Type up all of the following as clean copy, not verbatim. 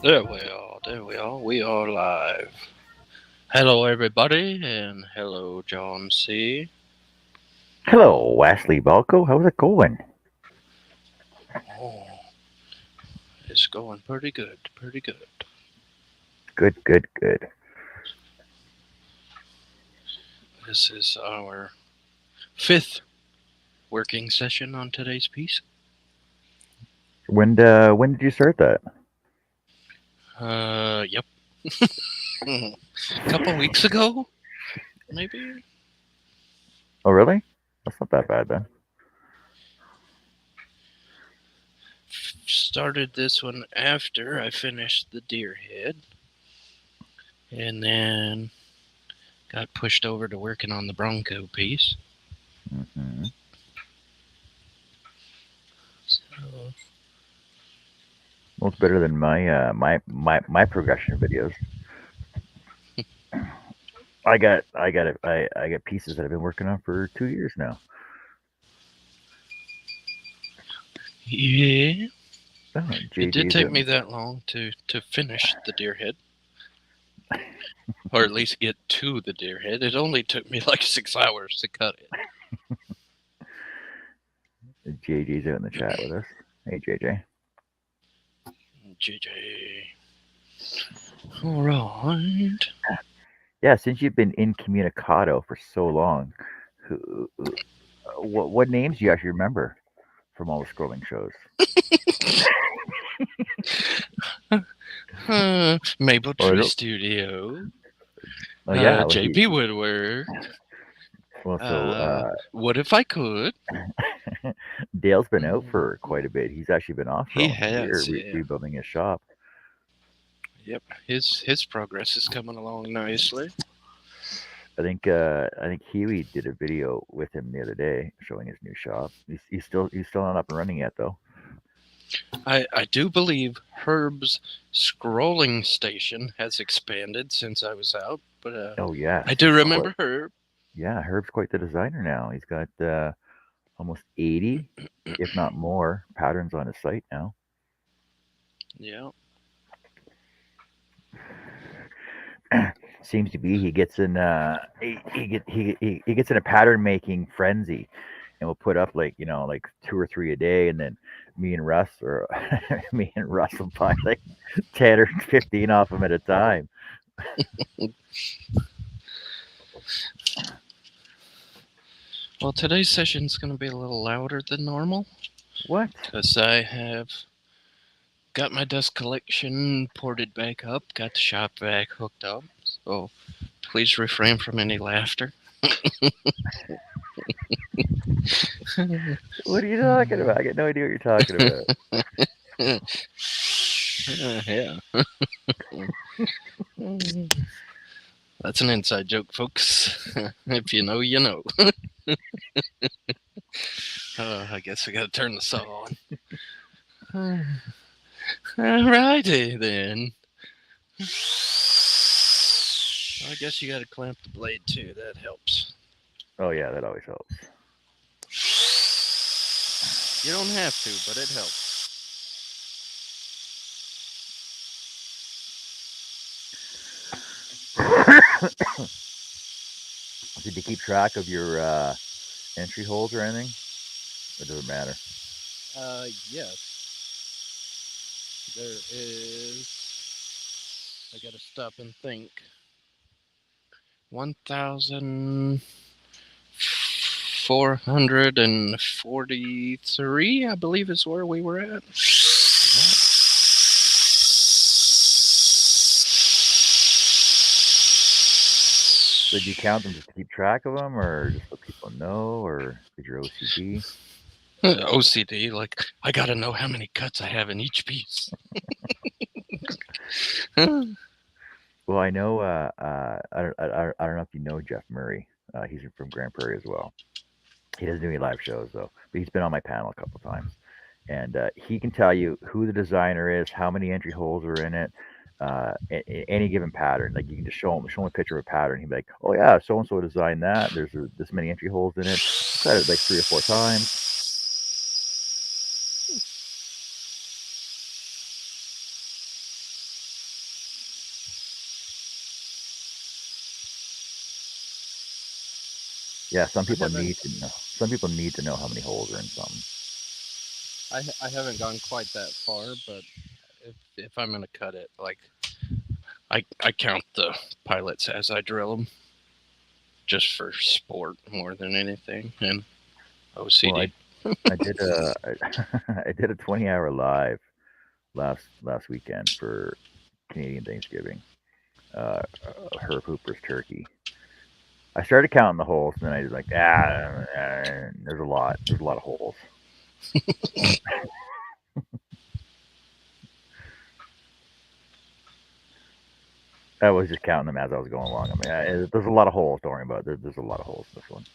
There we are. We are live. Hello, everybody, and hello, John C. Hello, Wesley Balco. How's it going? Oh, it's going pretty good, pretty good. Good, good, good. This is our fifth working session on today's piece. When did you start that? Yep. A couple weeks ago, maybe? Oh, really? That's not that bad then. Started this one after I finished the deer head, and then got pushed over to working on the Bronco piece. Hmm. So, Well, it's better than my progression videos. I got pieces that I've been working on for 2 years now. yeah, Oh, it did JJ's take out. me that long to finish the deer head, or at least get to the deer head. It only took me like 6 hours to cut it. JJ's out in the chat with us. Hey, JJ. JJ. All right. Yeah, since you've been incommunicado for so long, what names do you actually remember from all the scrolling shows? Maple Or Tree the, Studio. oh yeah, like JP Woodwork. well, so What if I could? Dale's been out Mm, for quite a bit. He's actually been off for he almost a year has, yeah. rebuilding his shop. Yep. His progress is coming along nicely. I think Huey did a video with him the other day showing his new shop. He's still not up and running yet though. I do believe Herb's scrolling station has expanded since I was out, but Oh yes, I do he's quite remember Herb. yeah. Herb's quite the designer now. He's got almost 80, if not more, patterns on his site now. Yeah. Seems to be he gets in he gets in a pattern making frenzy, and we'll put up like 2 or 3 a day, and then me and Russ will buy like 10 or 15 off them at a time. Well, today's session's going to be a little louder than normal What? because I have got my dust collection ported back up, got the shop vac hooked up. So please refrain from any laughter. What are you talking about? I got no idea what you're talking about. Yeah. That's an inside joke, folks. If you know, you know. I guess we gotta turn the saw on. Alrighty then. I guess you gotta clamp the blade too. That helps. Oh yeah, that always helps. You don't have to, but it helps. Did you keep track of your entry holes or anything? Or does it matter? Yes. There is. I gotta stop and think. 1,443, I believe, is where we were at. Did you count them just to keep track of them, or just so people know, or did your OCD? OCD, like, I gotta know how many cuts I have in each piece. Well, I know. I don't know if you know Jeff Murray. He's from Grand Prairie as well. He doesn't do any live shows though, but he's been on my panel a couple times, and he can tell you who the designer is, how many entry holes are in it, any given pattern. Like you can just show him a picture of a pattern. He'd be like, "Oh yeah, so and so designed that. There's this many entry holes in it. I cut it like 3 or 4 times." Yeah, some I people haven't need to know. Some people need to know how many holes are in something. I haven't gone quite that far, but if I'm gonna cut it, like I count the pilots as I drill them, just for sport more than anything, and Well, OCD. I did a I did a 20-hour live last weekend for Canadian Thanksgiving. Herb Hooper's turkey. I started counting the holes, and then I was like, there's a lot. There's a lot of holes. I was just counting them as I was going along. I mean, there's a lot of holes. Don't worry about it. There's a lot of holes in this one.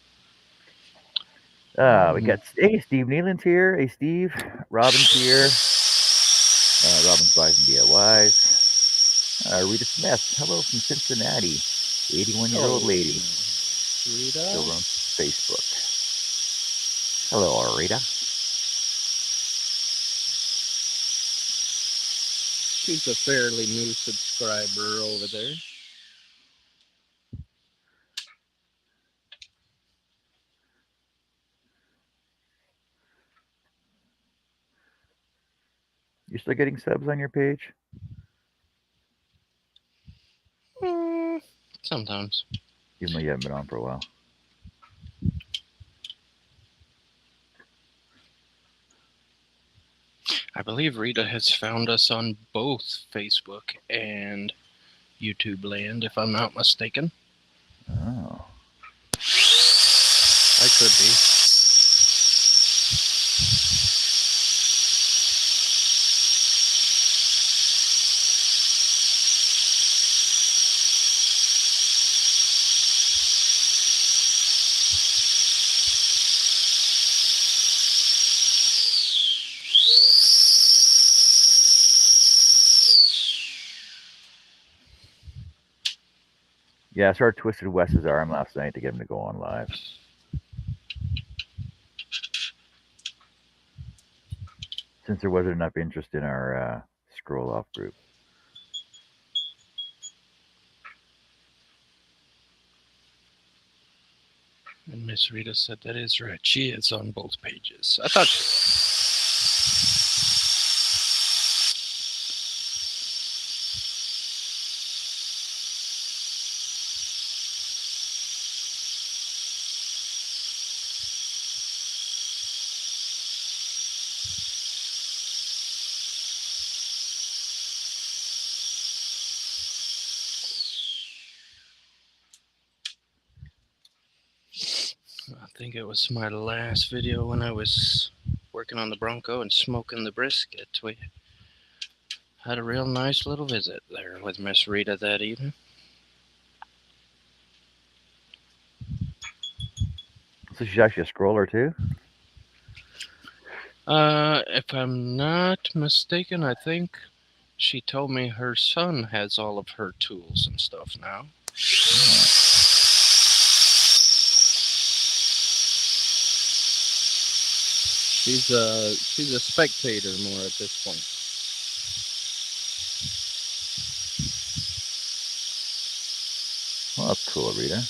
We got Steve Nealon's here. Hey Steve, Robin's here. Robin's Buys and DIYs. Rita Smith, hello from Cincinnati. 81-year-old lady. Rita. Still on Facebook. Hello, Rita. She's a fairly new subscriber over there. You still getting subs on your page? Sometimes. Even though you haven't been on for a while. I believe Rita has found us on both Facebook and YouTube land, if I'm not mistaken. Oh. I could be. Yeah, I started twisted Wes's arm last night to get him to go on live. Since there wasn't enough interest in our scroll off group. And Miss Rita said that is right. She is on both pages. I thought. I think it was my last video when I was working on the Bronco and smoking the brisket. We had a real nice little visit there with Miss Rita that evening. So she's actually a scroller too? If I'm not mistaken, I think she told me her son has all of her tools and stuff now. Oh. She's a spectator more at this point. Well, that's cool, Rita.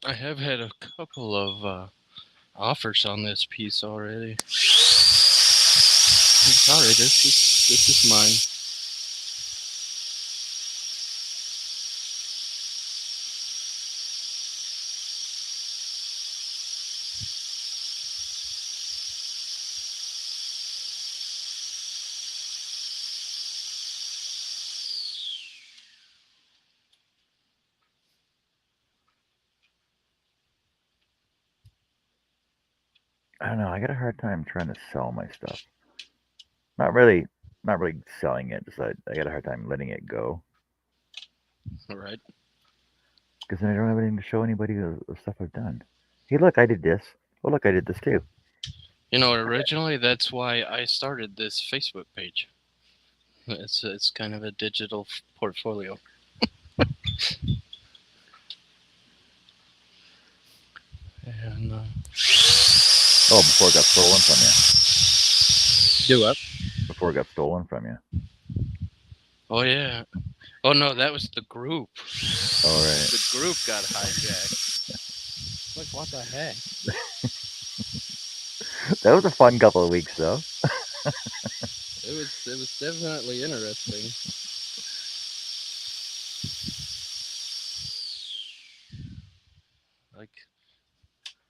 I have had a couple of offers on this piece already. I'm sorry, this is mine. I don't know. I got a hard time trying to sell my stuff. Not really selling it. Just I got a hard time letting it go. All right. Because then I don't have anything to show anybody the stuff I've done. Hey, look, I did this. Oh, look, I did this too. You know, originally that's why I started this Facebook page. It's kind of a digital portfolio. And Oh, before it got stolen from you. do up. Before it got stolen from you. Oh yeah. Oh no, that was the group. All right. The group got hijacked. Like what the heck? That was a fun couple of weeks, though. It was definitely interesting. Like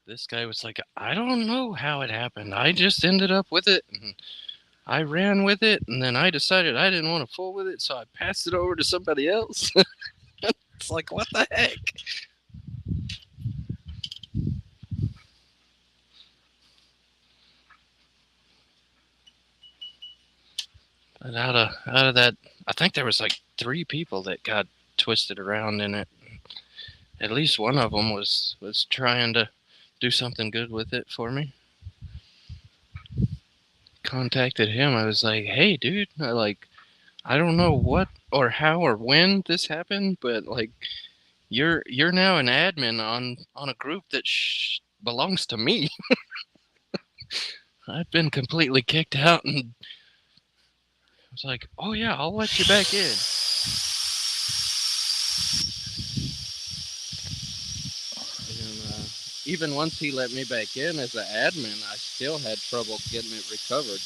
this guy was like, I don't know how it happened. I just ended up with it. And I ran with it, and then I decided I didn't want to fool with it, so I passed it over to somebody else. It's like, what the heck? And out of that, I think there was like 3 people that got twisted around in it. At least one of them was trying to do something good with it for me. Contacted him. I was like, hey, dude, I don't know what or how or when this happened, but like, you're now an admin on a group that belongs to me. I've been completely kicked out, and I was like, oh yeah, I'll let you back in. And even once he let me back in as an admin, I still had trouble getting it recovered.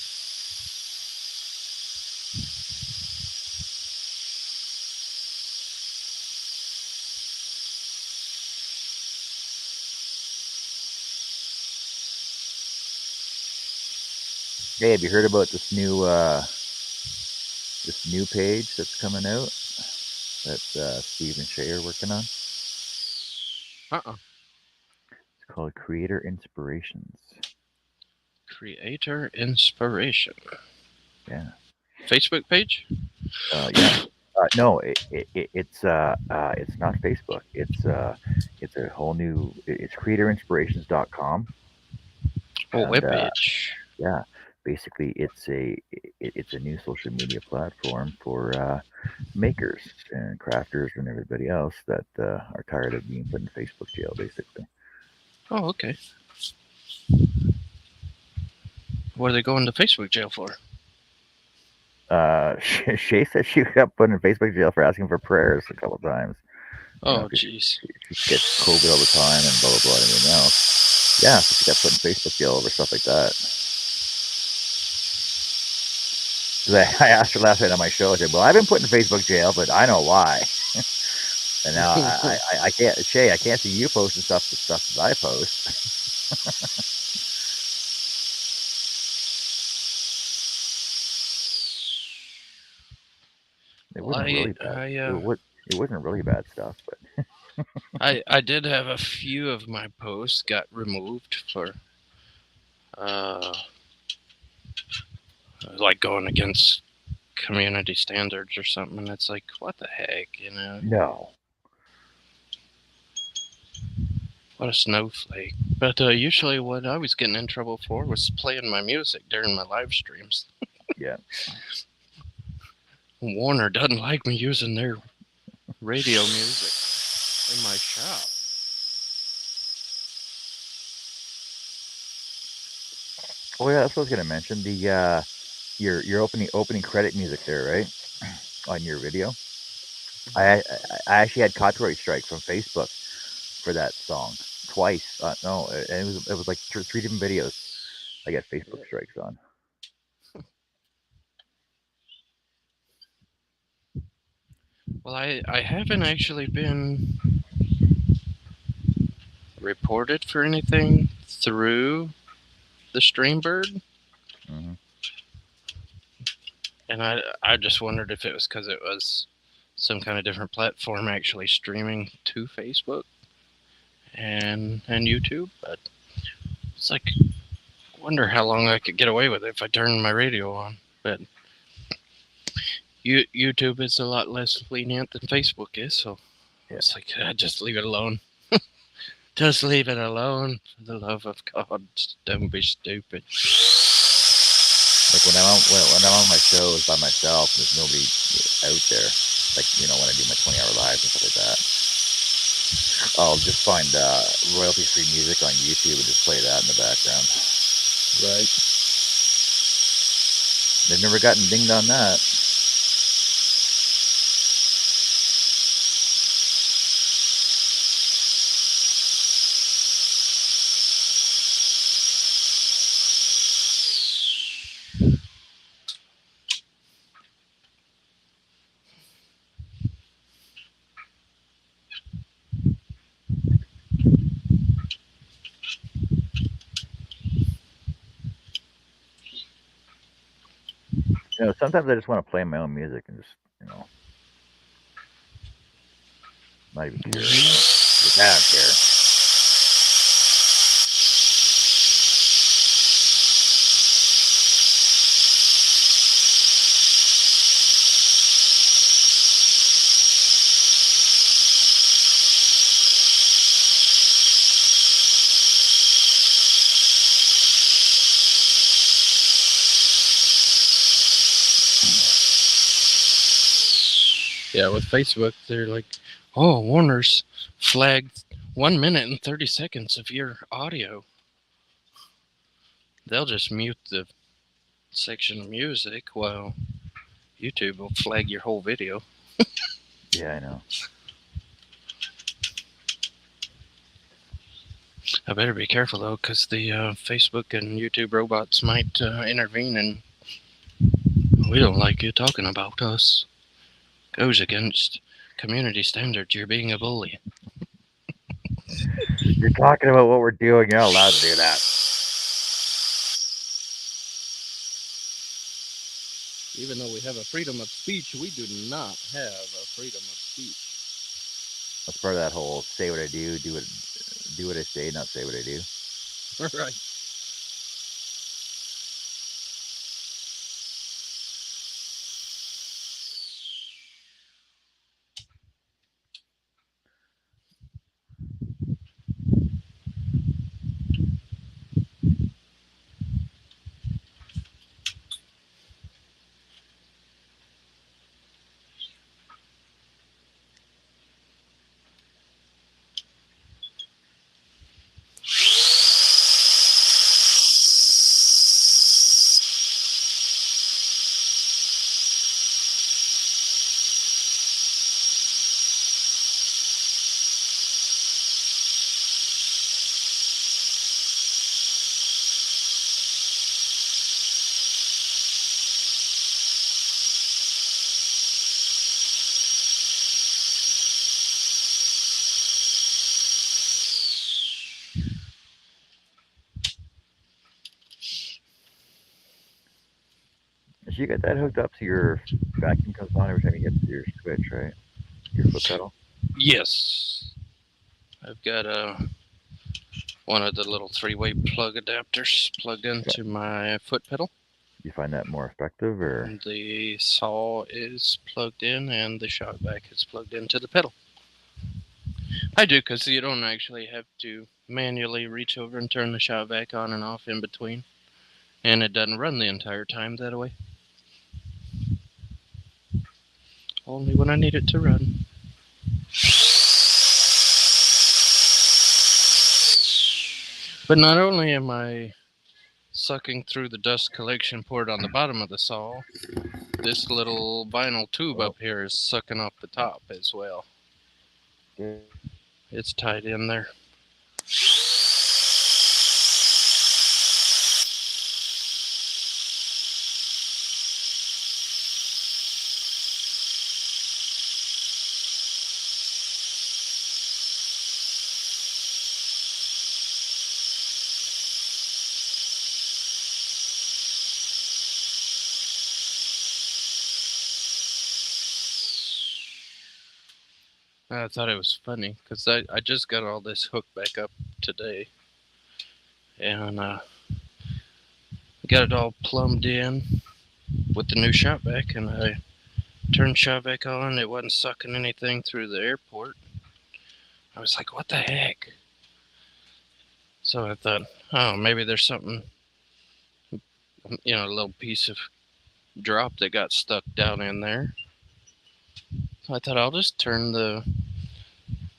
Hey, have you heard about this new page that's coming out that Steve and Shay are working on? It's called Creator Inspirations. Creator Inspiration. Yeah. Facebook page? Yeah. No, it's not Facebook. It's a whole new. It's creatorinspirations.com. Oh, And, webpage. yeah, basically it's a new social media platform for makers and crafters and everybody else that are tired of being put in Facebook jail, basically. Oh, okay. What are they going to Facebook jail for? Shay said she got put in Facebook jail for asking for prayers a couple times. Oh, jeez. She gets COVID all the time and blah, blah, blah, and everything else. Yeah, so she got put in Facebook jail over stuff like that. I asked her last night on my show, I said, well, I've been put in Facebook jail, but I know why. And now I can't, Shay, I can't see you posting stuff that I post. It wasn't really bad. It wasn't really bad stuff, but I did have a few of my posts got removed for like going against community standards or something, and it's like, what the heck, you know? No. What a snowflake. But usually what I was getting in trouble for was playing my music during my live streams. Yeah. Warner doesn't like me using their radio music in my shop. Oh yeah, that's what I was gonna mention. The your opening credit music there, right? On your video. I actually had copyright strike from Facebook for that song twice. No, and it was like 3 different videos. I got Facebook strikes on. Well, I haven't actually been reported for anything through the Streambird. Mm-hmm. And I just wondered if it was because it was some kind of different platform actually streaming to Facebook and YouTube. But it's like, I wonder how long I could get away with it if I turned my radio on. But YouTube is a lot less lenient than Facebook is, so Yeah. It's like, just leave it alone. Just leave it alone. For the love of God, don't be stupid. Like when I'm on my shows by myself, there's nobody out there. Like when I do my 20-hour lives and stuff like that, I'll just find royalty-free music on YouTube and just play that in the background. Right. They've never gotten dinged on that. Sometimes I just want to play my own music and just, not even care. I don't care. Yeah, with Facebook, they're like, oh, Warner's flagged 1 minute and 30 seconds of your audio. They'll just mute the section of music while YouTube will flag your whole video. Yeah, I know. I better be careful, though, because the Facebook and YouTube robots might intervene, and we don't like you talking about us. Goes against community standards. You're being a bully. You're talking about what we're doing. You're not allowed to do that. Even though we have a freedom of speech, we do not have a freedom of speech. That's part of that whole say what I do what I say, not say what I do. Right. So you got that hooked up to your vacuum comes on every time you get to your switch, right? Your foot pedal? Yes. I've got one of the little 3-way plug adapters plugged into my foot pedal. You find that more effective, or? And the saw is plugged in and the shock vac is plugged into the pedal. I do, because you don't actually have to manually reach over and turn the shock vac on and off in between. And it doesn't run the entire time that way. Only when I need it to run. But not only am I sucking through the dust collection port on the bottom of the saw, this little vinyl tube up here is sucking up the top as well. It's tied in there. I thought it was funny because I just got all this hooked back up today, and got it all plumbed in with the new shop vac, and I turned shop vac on. It wasn't sucking anything through the airport, I was like, what the heck? So I thought, oh, maybe there's something, a little piece of drop that got stuck down in there. So I thought I'll just turn the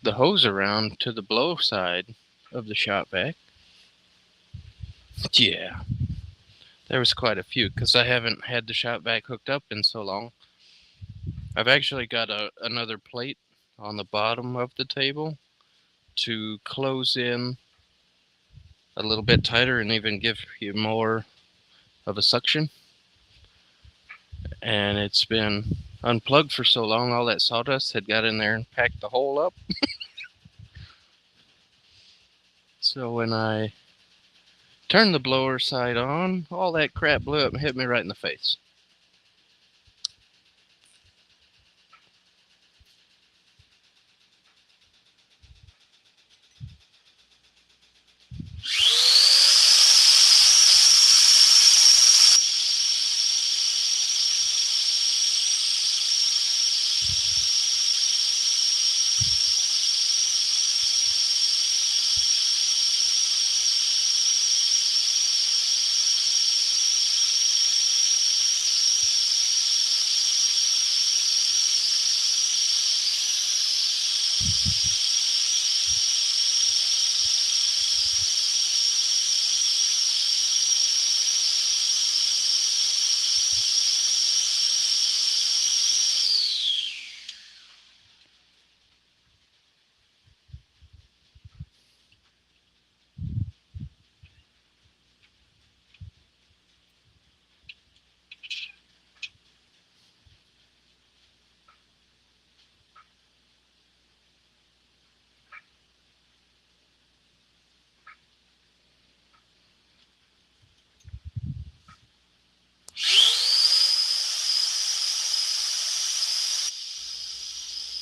hose around to the blow side of the shop vac. Yeah, there was quite a few because I haven't had the shop vac hooked up in so long. I've actually got another plate on the bottom of the table to close in a little bit tighter and even give you more of a suction. And it's been unplugged for so long, all that sawdust had got in there and packed the hole up. So when I turned the blower side on, all that crap blew up and hit me right in the face.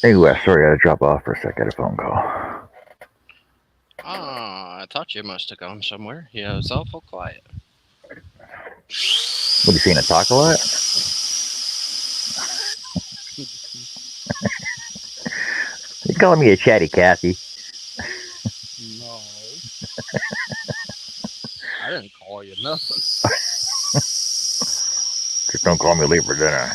Anyway, sorry, I had to drop off for a sec. I had a phone call. I thought you must have gone somewhere. Yeah, it was awful quiet. What, you seeing a talk a lot? You calling me a chatty Cathy? No. I didn't call you nothing. Just don't call me late for dinner.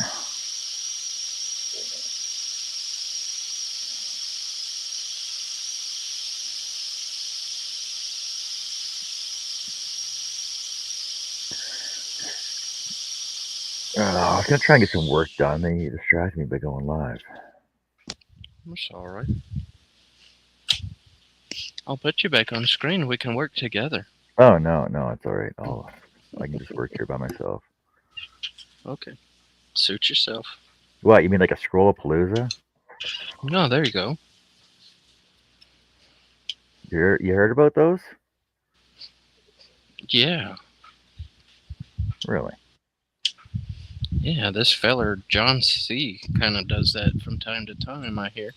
I was going to try and get some work done. They distracted me by going live. That's all right. I'll put you back on screen. We can work together. Oh, no, it's all right. I can just work here by myself. Okay. Suit yourself. What, you mean like a Scrollapalooza? No, there you go. You heard about those? Yeah. Really? Yeah, this feller, John C., kind of does that from time to time, I hear.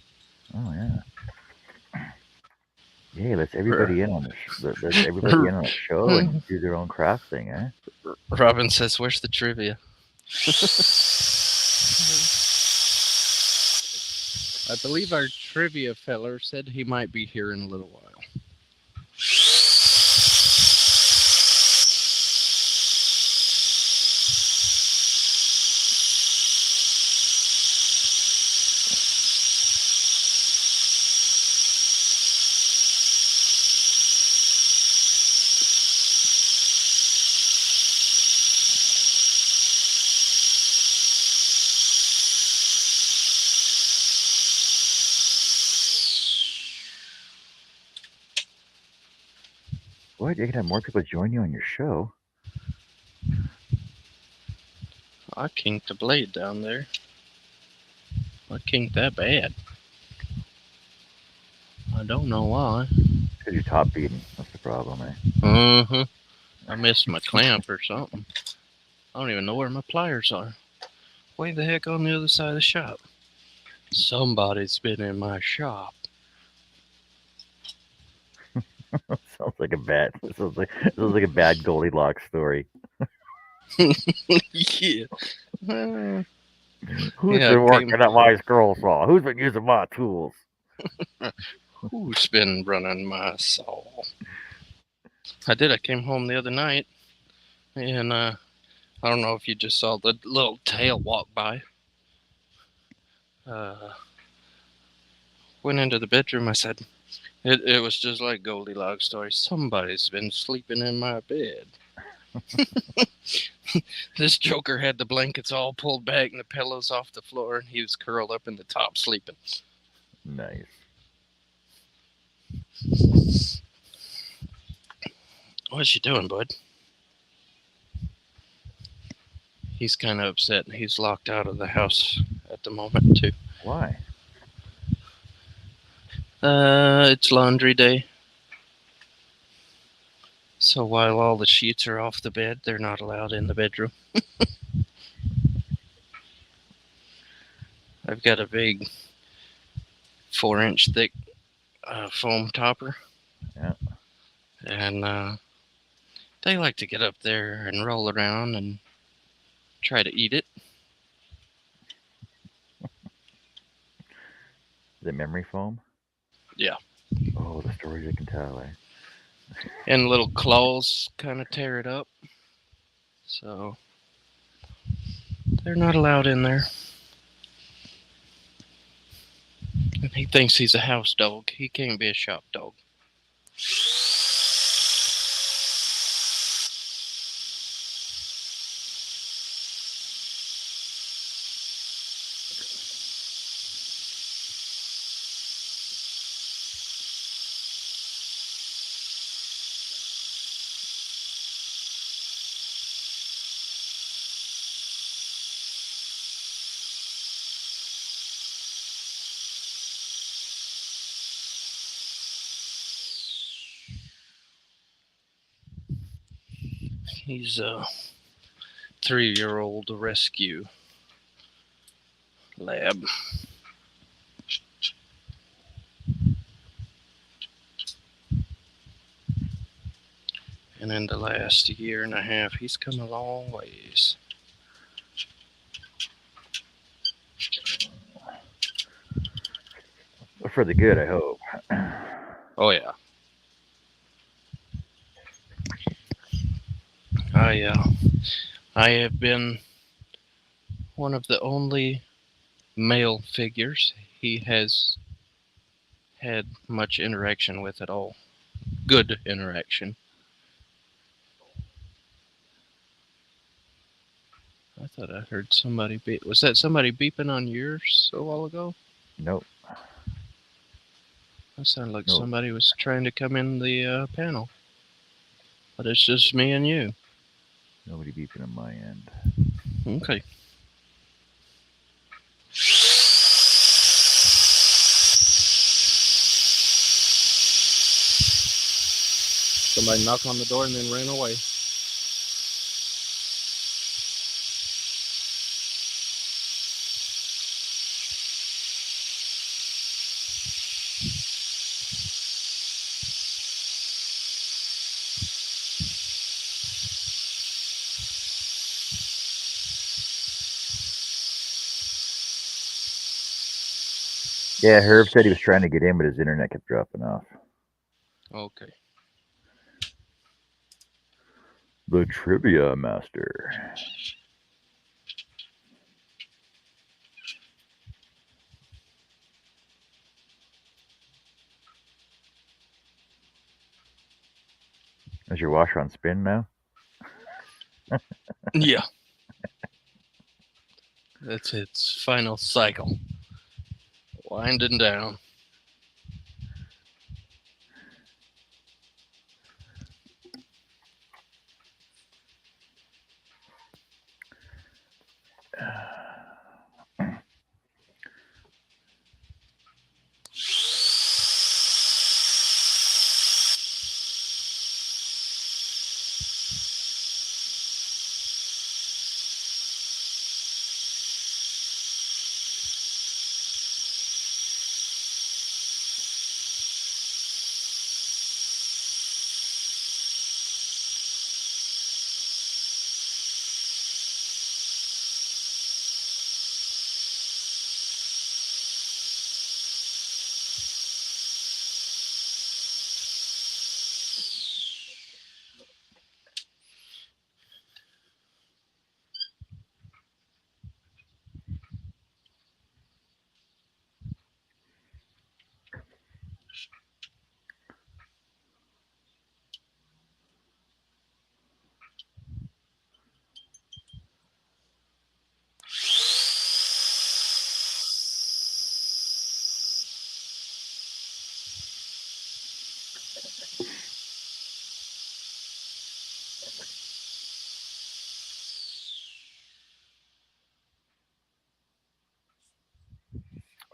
Oh, yeah. Yeah, let's everybody in on the show and do their own craft thing, eh? Robin says, where's the trivia? I believe our trivia feller said he might be here in a little while. What? You can have more people join you on your show? I kinked a blade down there. I kinked that bad. I don't know why. Because you're top beating. That's the problem, eh? Mm-hmm. I missed my clamp or something. I don't even know where my pliers are. Way the heck on the other side of the shop. Somebody's been in my shop. Sounds like a bad Goldilocks story. Yeah. Who's been working at my scroll saw? Who's been using my tools? Who's been running my soul? I did. I came home the other night, and I don't know if you just saw the little tail walk by. Went into the bedroom. I said, it was just like Goldilocks story. Somebody's been sleeping in my bed. This joker had the blankets all pulled back and the pillows off the floor, and he was curled up in the top sleeping. Nice. What's you doing, bud? He's kind of upset. He's locked out of the house at the moment, too. Why? It's laundry day. So while all the sheets are off the bed, they're not allowed in the bedroom. I've got a big 4-inch thick foam topper. Yeah. And they like to get up there and roll around and try to eat it. Is it memory foam? Yeah. Oh, the stories I can tell, eh? And little claws kind of tear it up. So they're not allowed in there. And he thinks he's a house dog. He can't be a shop dog. He's a 3-year-old rescue lab. And in the last year and a half, he's come a long ways. For the good, I hope. Oh, yeah. I have been one of the only male figures he has had much interaction with at all. Good interaction. I thought I heard somebody beep. Was that somebody beeping on yours a while ago? Nope. That sounded like Nope. somebody was trying to come in the panel. But it's just me and you. Nobody beeping on my end. Okay. Somebody knocked on the door and then ran away. Yeah, Herb said he was trying to get in, but his internet kept dropping off. Okay. The Trivia Master. Is your washer on spin now? Yeah. That's its final cycle. Winding down.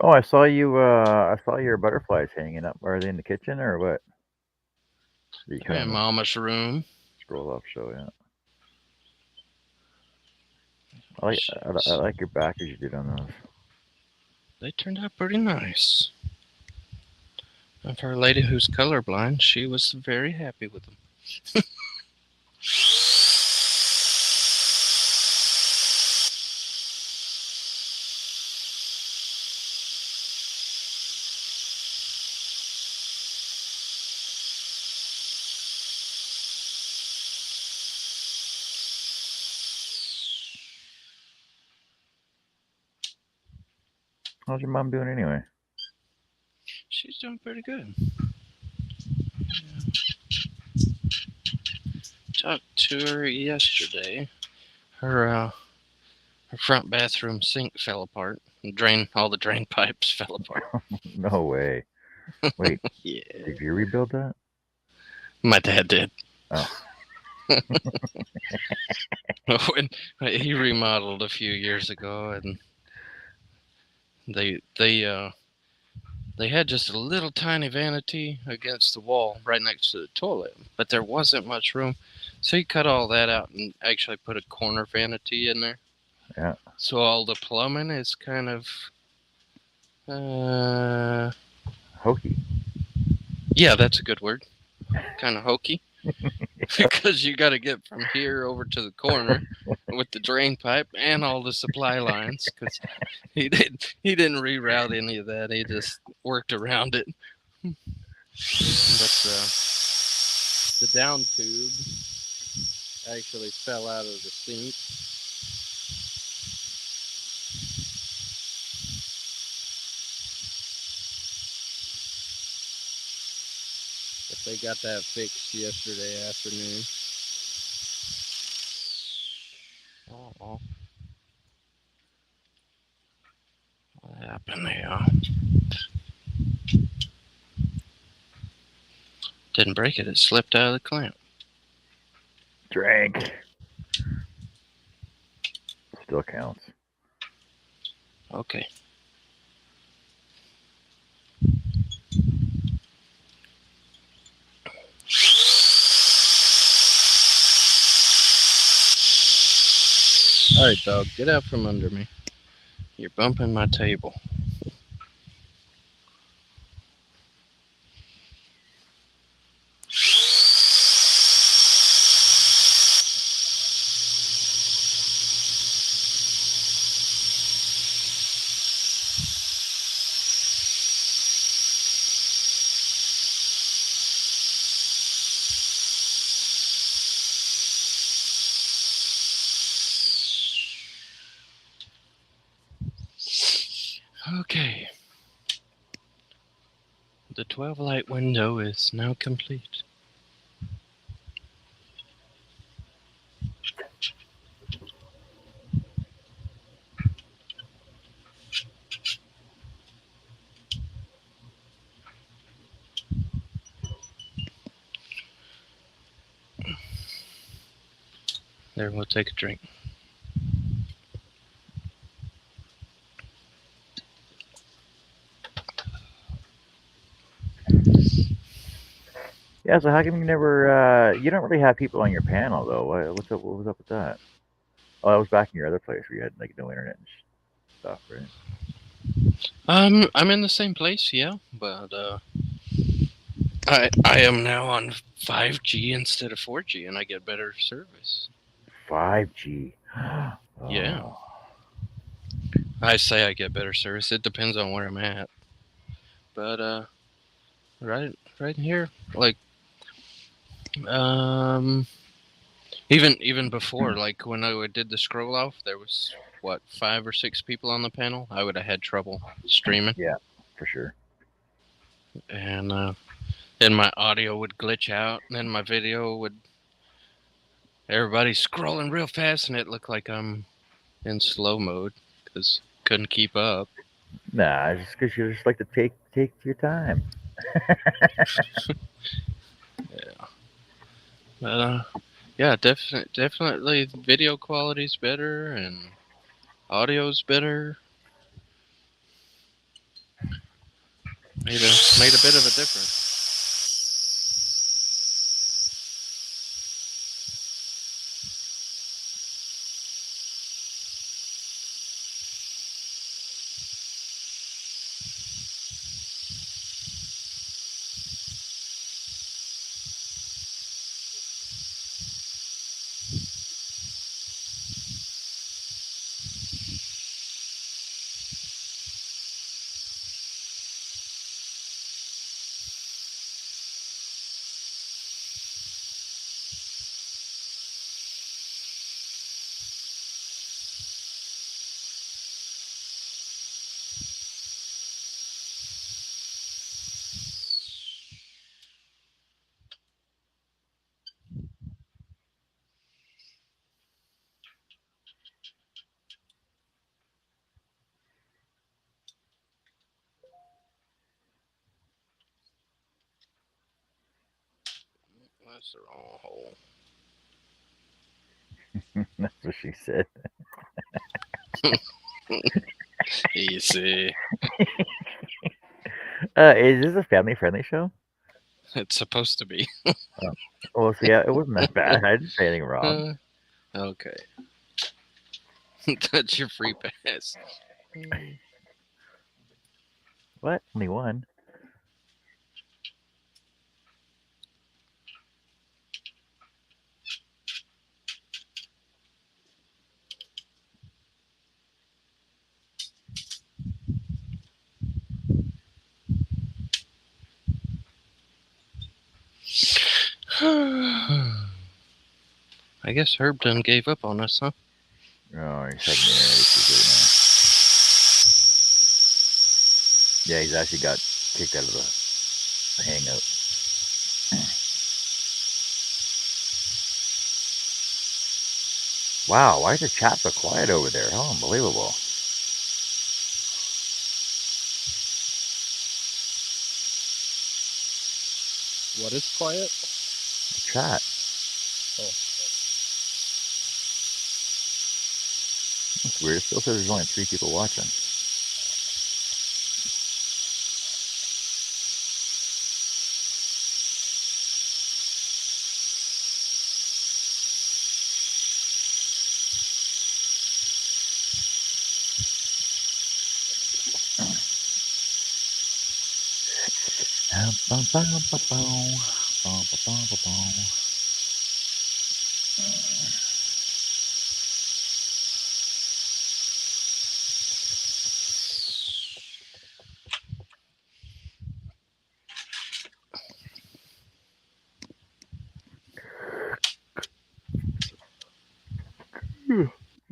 Oh, I saw you. I saw your butterflies hanging up. Are they in the kitchen or what? Are you Yeah, kind of Mama's room. scroll off show? Yeah. I Jeez. like your backers you did on those. They turned out pretty nice. And for a lady who's colorblind, she was very happy with them. How's your mom doing anyway? She's doing pretty good. Talked to her yesterday. Her front bathroom sink fell apart. All the drain pipes fell apart. No way. Wait, Yeah. did you rebuild that? My dad did. Oh. When he remodeled a few years ago, and they had just a little tiny vanity against the wall right next to the toilet, but there wasn't much room, so he cut all that out and actually put a corner vanity in there. Yeah. So all the plumbing is kind of Hokey. yeah, that's a good word. Kind of hokey. Because you got to get from here over to the corner with the drain pipe and all the supply lines. Because he didn't reroute any of that. He just worked around it. But the down tube actually fell out of the sink. But they got that fixed yesterday afternoon. Oh, what happened there? Didn't break it. It slipped out of the clamp. Drink. Still counts. Okay. All right, dog, get out from under me. You're bumping my table. Okay. The 12 light window is now complete. There, we'll take a drink. Yeah, so how come you never? You don't really have people on your panel though. What's up? What was up with that? Oh, that was back in your other place where you had like no internet and stuff, right? I'm in the same place, yeah, but I am now on 5G instead of 4G, and I get better service. 5G. Yeah. Oh. I say I get better service. It depends on where I'm at. But right here, like even before, like when I did the scroll off, there was what 5 or 6 people on the panel. I would have had trouble streaming. Yeah, for sure. And then my audio would glitch out, and then my video would. Everybody's scrolling real fast, and it looked like I'm in slow mode because couldn't keep up. Nah, just because you just like to take your time. Yeah, definitely video quality's better and audio's better. Made a bit of a difference. That's the wrong hole. That's what she said. Easy. Is this a family-friendly show? It's supposed to be. Well, see, it wasn't that bad. I didn't say anything wrong. Okay. That's your free pass. What? Only one? I guess Herb done gave up on us, huh? Oh, he's having internet issues right now. Yeah, he's actually got kicked out of the Hangout. Wow, why is the chat so quiet over there? How unbelievable. What is quiet? The chat. Oh. That's weird. It still says there's only 3 people watching.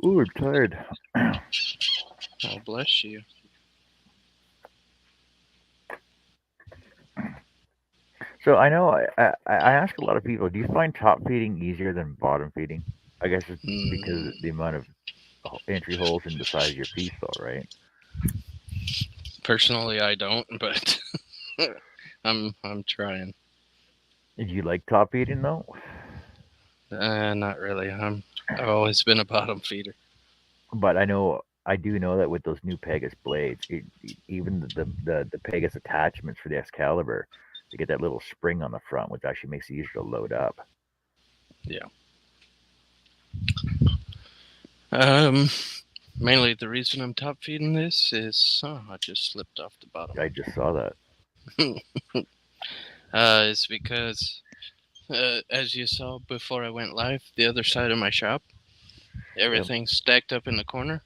Oh, I'm tired. Oh, bless you. So I know I ask a lot of people, do you find top feeding easier than bottom feeding? I guess it's because of the amount of entry holes and the size of your piece, though, right? Personally, I don't, but I'm trying. Do you like top feeding though? Not really. I've always been a bottom feeder. But I do know that with those new Pegasus blades, even the Pegasus attachments for the Excalibur, they get that little spring on the front, which actually makes it easier to load up. Yeah. Mainly the reason I'm top feeding this is I just slipped off the bottom. I just saw that. It's because as you saw before I went live, the other side of my shop, everything's stacked up in the corner,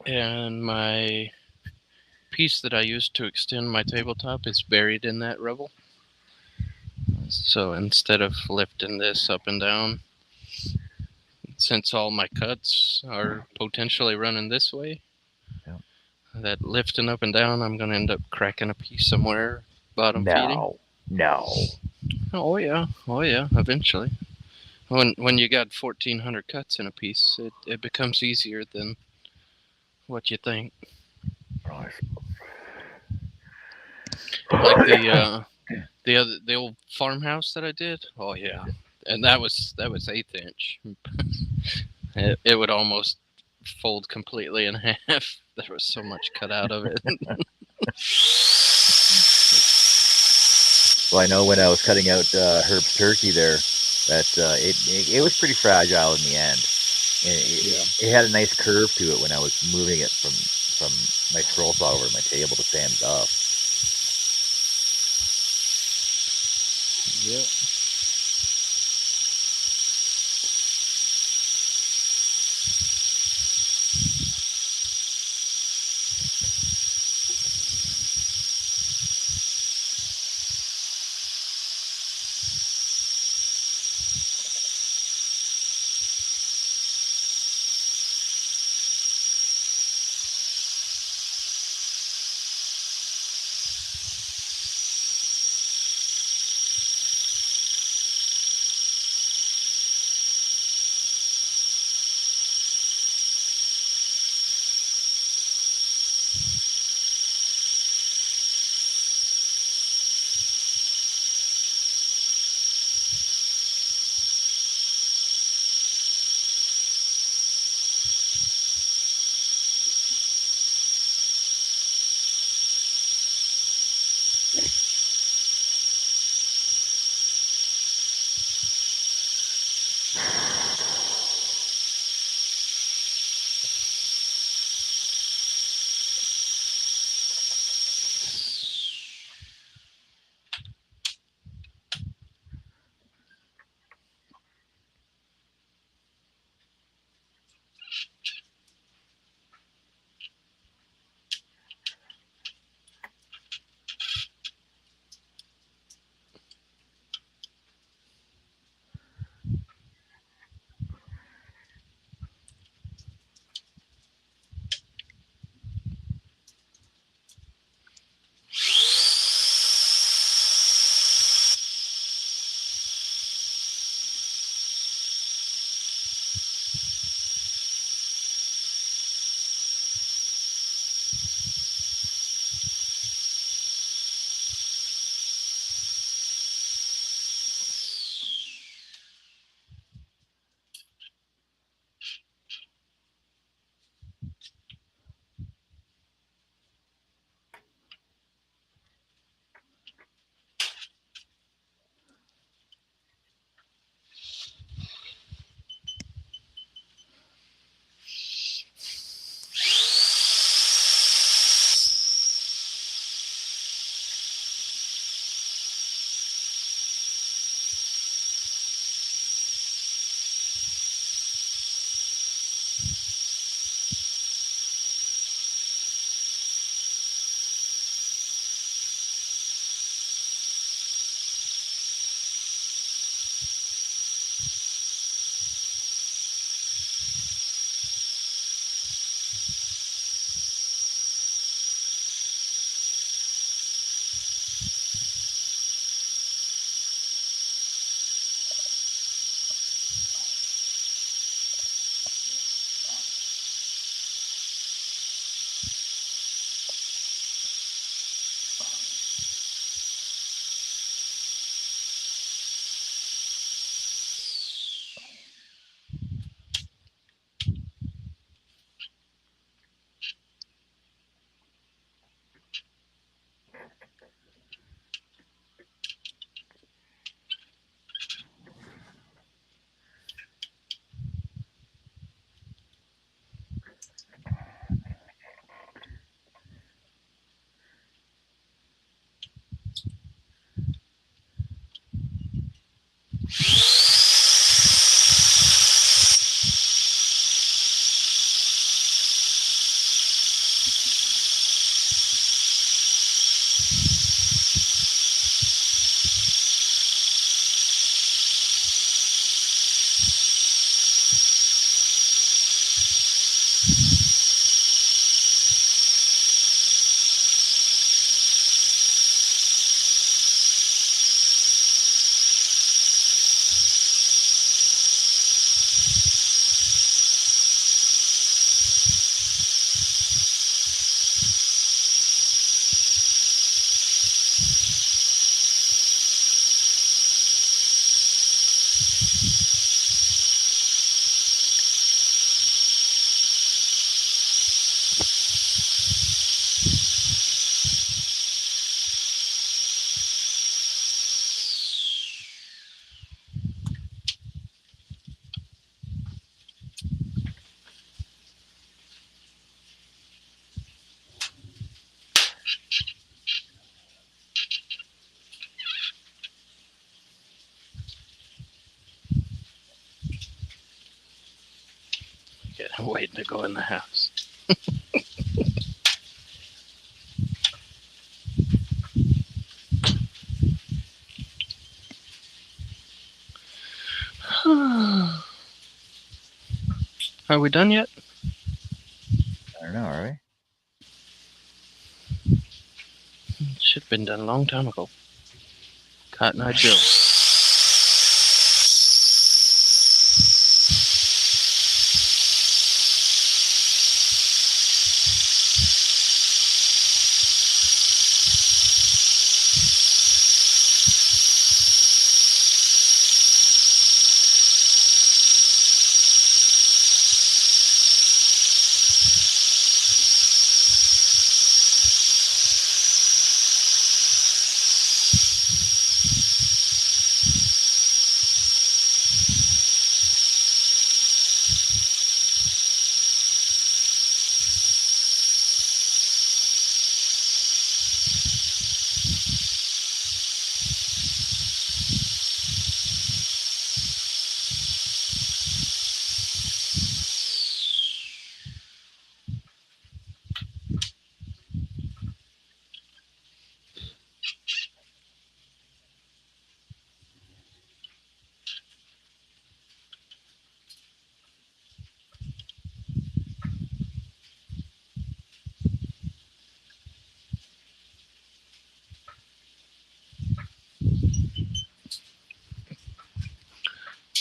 and my piece that I used to extend my tabletop is buried in that rubble. So instead of lifting this up and down, since all my cuts are potentially running this way, that lifting up and down, I'm going to end up cracking a piece somewhere bottom feeding. No. Oh yeah, eventually. When you got 1,400 cuts in a piece, it becomes easier than what you think. Like the old farmhouse that I did. Oh yeah, and that was 1/8 inch. It would almost fold completely in half. There was so much cut out of it. Well, I know when I was cutting out Herb's turkey there, that it was pretty fragile in the end. And it had a nice curve to it when I was moving it from my scroll saw over to my table to sand it up. Yeah. Yeah, I'm waiting to go in the house. Are we done yet? I don't know, are we? Should have been done a long time ago. Cotton Eye Joe.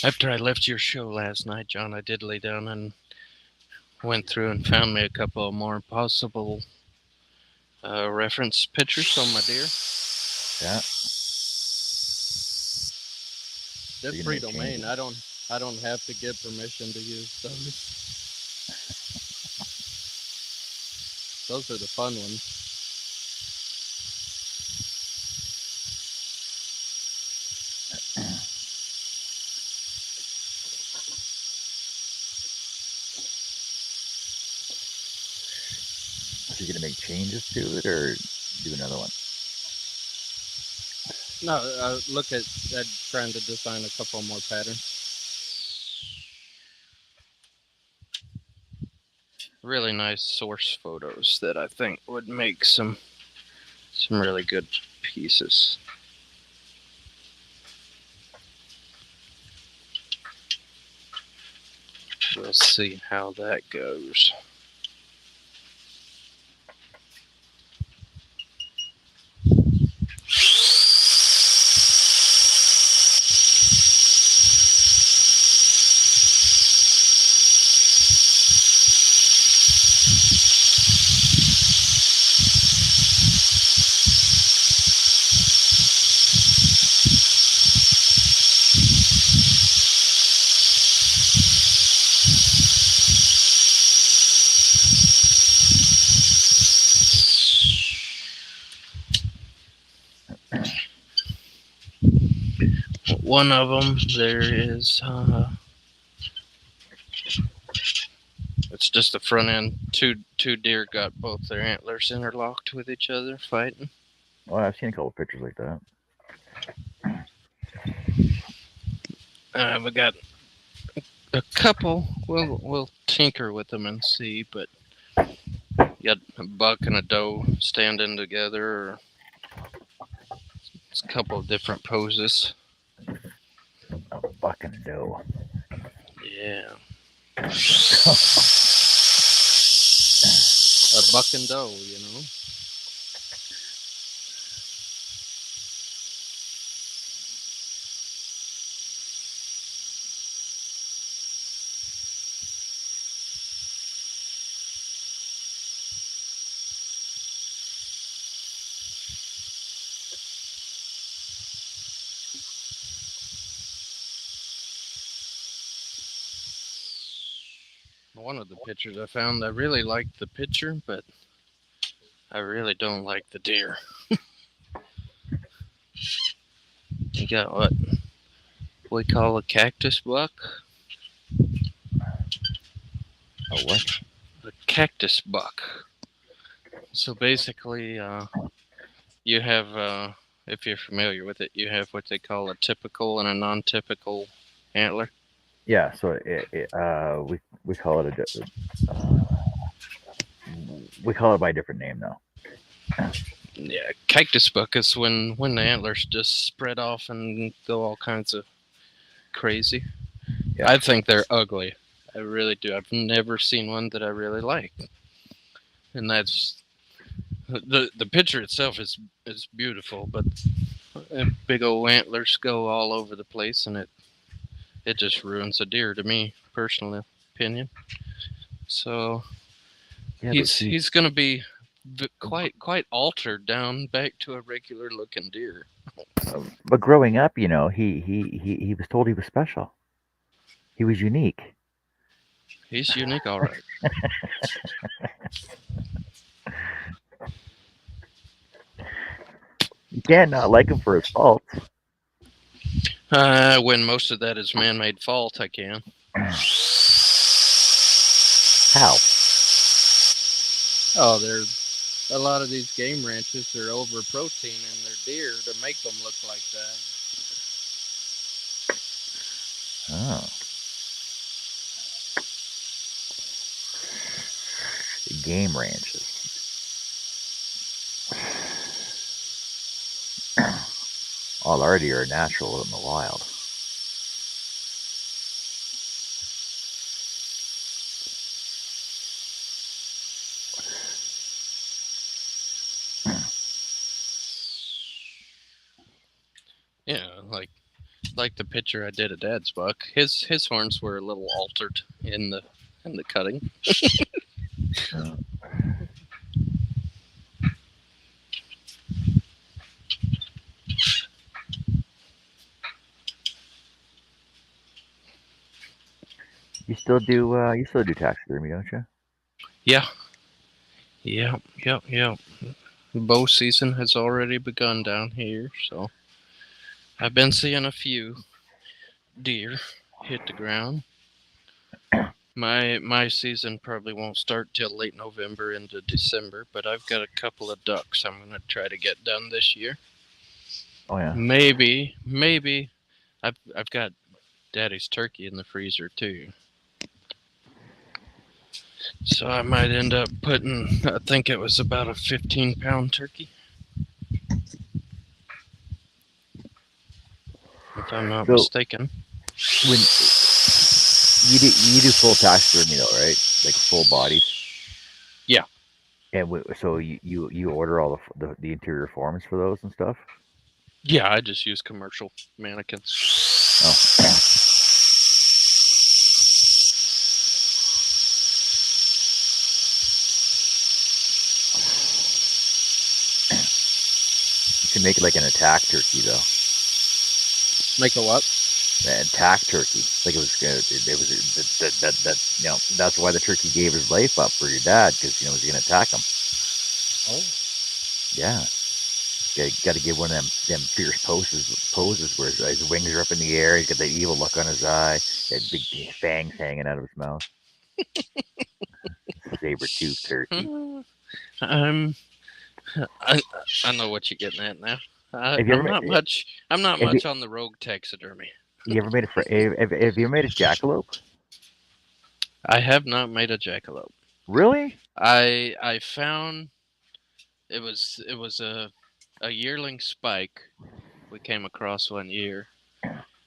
After I left your show last night, John, I did lay down and went through and found me a couple of more possible reference pictures on my deer. Yeah. That's You can free make domain. changes. I don't have to get permission to use those. Those are the fun ones. So you're gonna make changes to it, or do another one? No, look at trying to design a couple more patterns. Really nice source photos that I think would make some really good pieces. We'll see how that goes. One of them, there is, it's just the front end. Two deer got both their antlers interlocked with each other, fighting. Well, I've seen a couple pictures like that. We got a couple. We'll tinker with them and see, but you got a buck and a doe standing together, or it's a couple of different poses. A buck and a doe. Yeah. A buck and doe, you know. one of the pictures I found. I really liked the picture, but I really don't like the deer. You got what we call a cactus buck. A what? A cactus buck. So basically, you have, if you're familiar with it, you have what they call a typical and a non-typical antler. Yeah. So we call it we call it by a different name though. Yeah, cactus buck is when the antlers just spread off and go all kinds of crazy. Yeah. I think they're ugly. I really do. I've never seen one that I really like, and that's the picture itself is beautiful, but big old antlers go all over the place, and it just ruins a deer to me, personal opinion. So Yeah, but he's gonna be quite altered down back to a regular looking deer. but growing up, you know, he was told he was special. He was unique. He's unique, all right. You can't not like him for his faults. When most of that is man-made fault, I can. How? Oh, there's a lot of these game ranches are over protein in their deer to make them look like that. Oh. Game ranches. All already are natural in the wild. Yeah, like the picture I did of Dad's buck. His horns were a little altered in the cutting. You still do taxidermy, don't you? Yeah. Yep. Bow season has already begun down here, so I've been seeing a few deer hit the ground. My season probably won't start till late November into December, but I've got a couple of ducks I'm gonna try to get done this year. Oh yeah. Maybe I've got Daddy's turkey in the freezer too. So I might end up putting, I think it was about a 15-pound turkey. If I'm not So mistaken. when you do full taxidermy though, right? Like full bodies. Yeah. And so you order all the interior forms for those and stuff. Yeah, I just use commercial mannequins. Oh. You can make it like an attack turkey though. Make a what? An attack turkey. Like it was that you know that's why the turkey gave his life up for your dad because you know he was gonna attack him. Oh. Yeah. Got to give one of them fierce poses where his wings are up in the air. He's got that evil look on his eye. That big fangs hanging out of his mouth. Saber-toothed turkey. I know what you're getting at now. Have you ever I'm not much on the rogue taxidermy. You ever made have you ever made a jackalope? I have not made a jackalope. Really? I found it was a yearling spike we came across one year.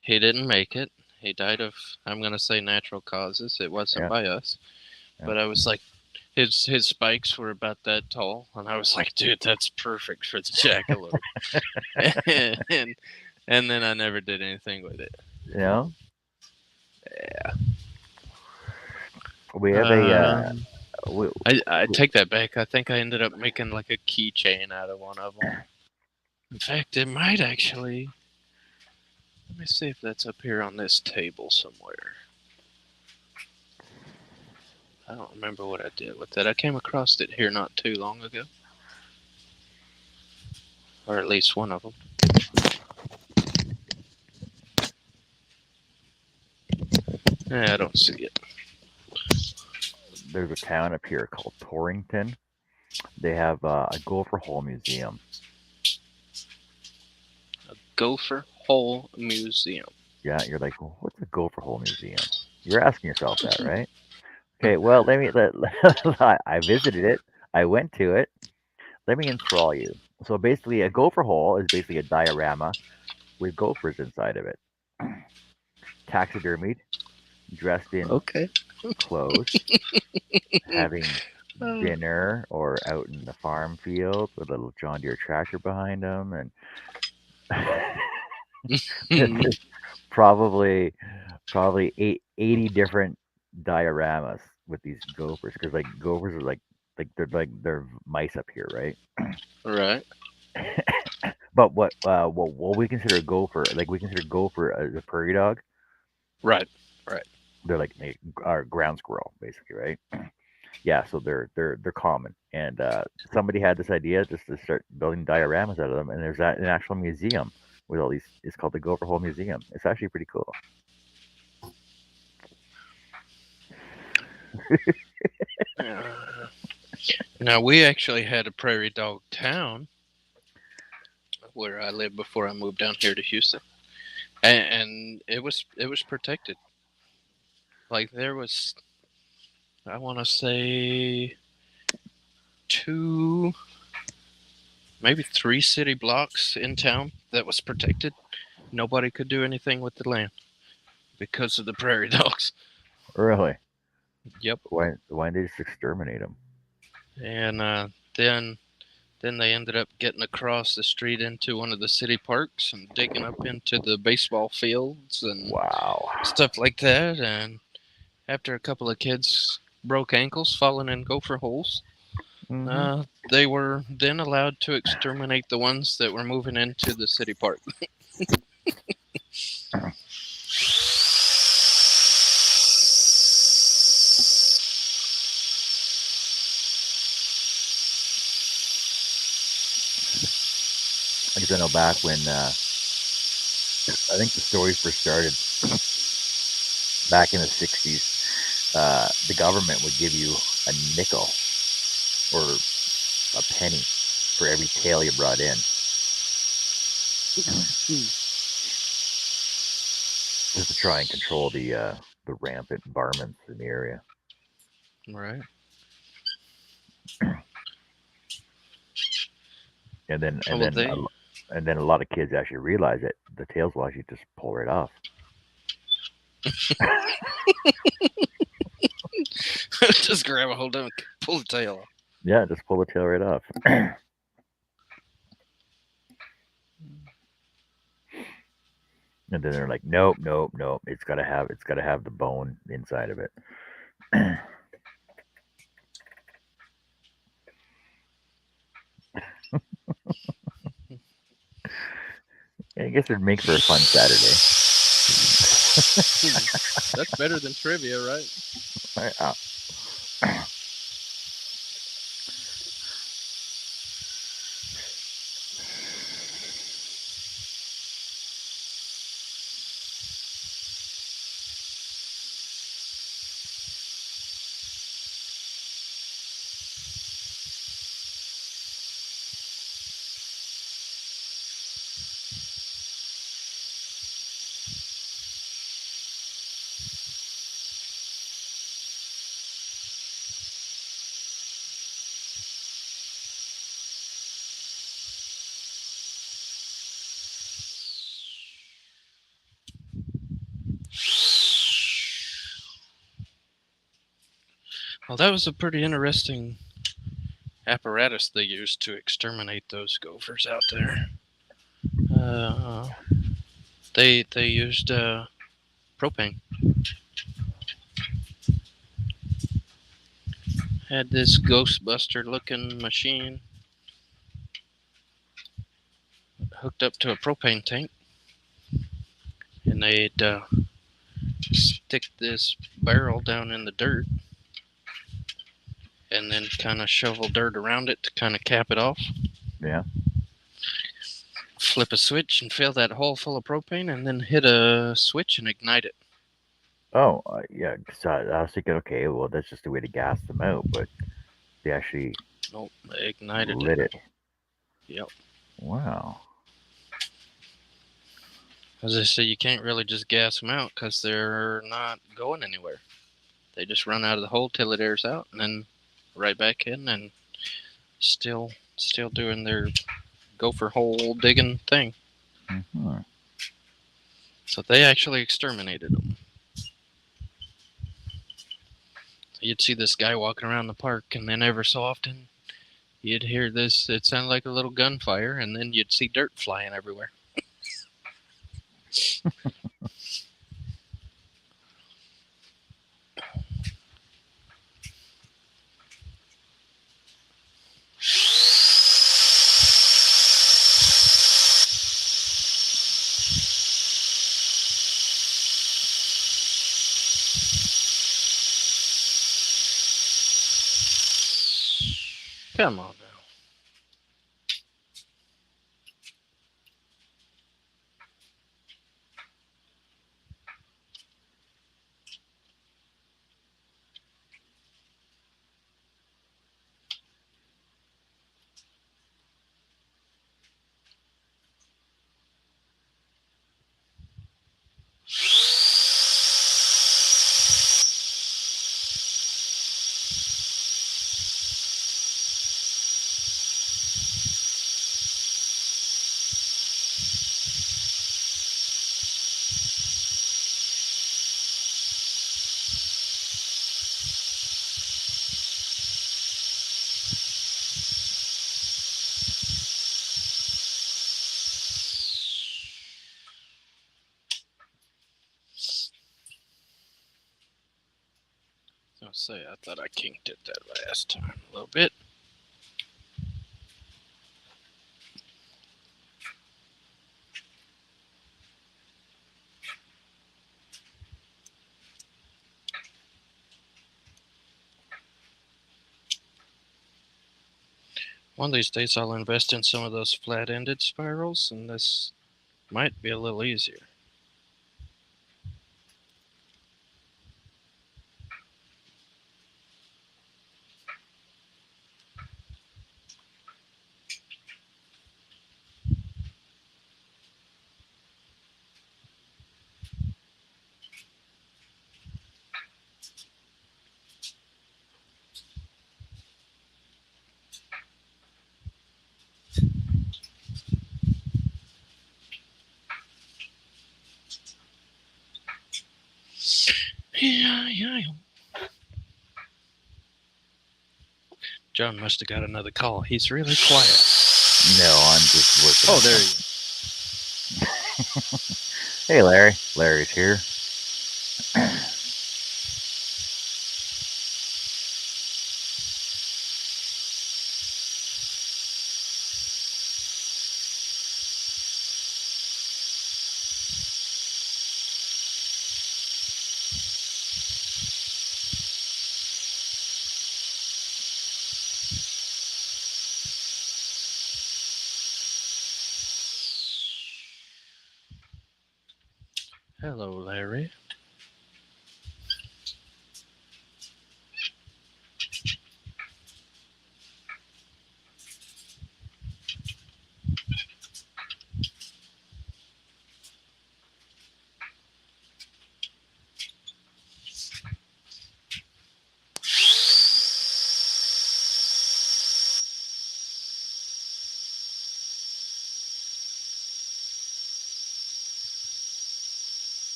He didn't make it. He died of, I'm gonna say, natural causes. It wasn't by us. Yeah. But I was like, his spikes were about that tall, and I was like, dude, that's perfect for the jackalope. and then I never did anything with it. Yeah. Yeah. We have I take that back. I think I ended up making like a keychain out of one of them. In fact, it might actually. Let me see if that's up here on this table somewhere. I don't remember what I did with it. I came across it here not too long ago, or at least one of them. I don't see it. There's a town up here called Torrington. They have a Gopher Hole Museum. Gopher Hole Museum. Yeah, you're like, well, what's a Gopher Hole Museum? You're asking yourself that, right? Okay, well, I visited it. I went to it. Let me enthrall you. So basically, a gopher hole is basically a diorama with gophers inside of it, taxidermied, dressed in Okay. clothes, having dinner or out in the farm field with a little John Deere tractor behind them, and there's probably 80 different dioramas with these gophers because like gophers are like they're mice up here, right? Right. But what we consider a gopher, like we consider gopher as a prairie dog. Right. Right. They're like our ground squirrel, basically, right? Yeah, so they're common, and somebody had this idea just to start building dioramas out of them, and there's an actual museum with all these. It's called the Gopher Hole Museum. It's actually pretty cool. Now we actually had a prairie dog town where I lived before I moved down here to Houston, and it was protected. Like there was, I want to say, two, maybe three city blocks in town that was protected. Nobody could do anything with the land because of the prairie dogs. Really? Yep. Why didn't they just exterminate them? And then they ended up getting across the street into one of the city parks and digging up into the baseball fields and Wow. stuff like that. And after a couple of kids broke ankles falling in gopher holes, Mm-hmm. they were then allowed to exterminate the ones that were moving into the city park. Because I know back when I think the story first started back in the 60s, the government would give you a nickel or a penny for every tail you brought in. Just to try and control the rampant varmints in the area. Right. And then and Well, then and then a lot of kids actually realize that the tails will actually just pull right off. just grab a hold of it, pull the tail off. Yeah, just pull the tail right off. And then they're like, nope, nope, nope. It's gotta have the bone inside of it. I guess it'd make for a fun Saturday. That's better than trivia, right? Well, that was a pretty interesting apparatus they used to exterminate those gophers out there. They used propane. Had this Ghostbuster looking machine hooked up to a propane tank, and they'd stick this barrel down in the dirt and then kind of shovel dirt around it to kind of cap it off. Yeah. Flip a switch and fill that hole full of propane, and then hit a switch and ignite it. Oh, yeah. 'Cause I was thinking, okay, well, that's just a way to gas them out, but they actually Nope, they ignited lit it. Yep. Wow. As I say, you can't really just gas them out because they're not going anywhere. They just run out of the hole till it airs out, and then right back in, and still doing their gopher hole digging thing. Mm-hmm. So they actually exterminated them. You'd see this guy walking around the park, and then ever so often, you'd hear this. It sounded like a little gunfire, and then you'd see dirt flying everywhere. Come on now. I'll say I thought I kinked it that last time a little bit. One of these days I'll invest in some of those flat-ended spirals, and this might be a little easier. Yeah. John must have got another call. He's really quiet. No, I'm just working. Oh, there he is. Hey, Larry. Larry's here. Hello, Larry.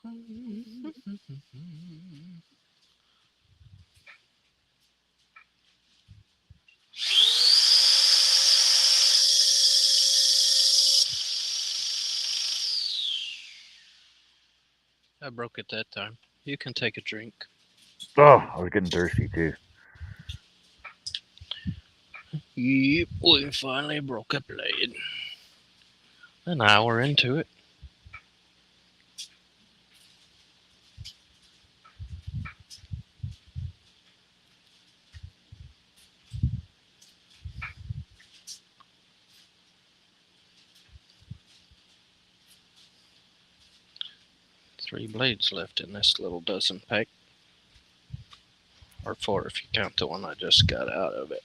I broke it that time. You can take a drink. Oh, I was getting thirsty too. Yep, we finally broke a blade. An hour into it. Three blades left in this little dozen pack. Or four if you count the one I just got out of it.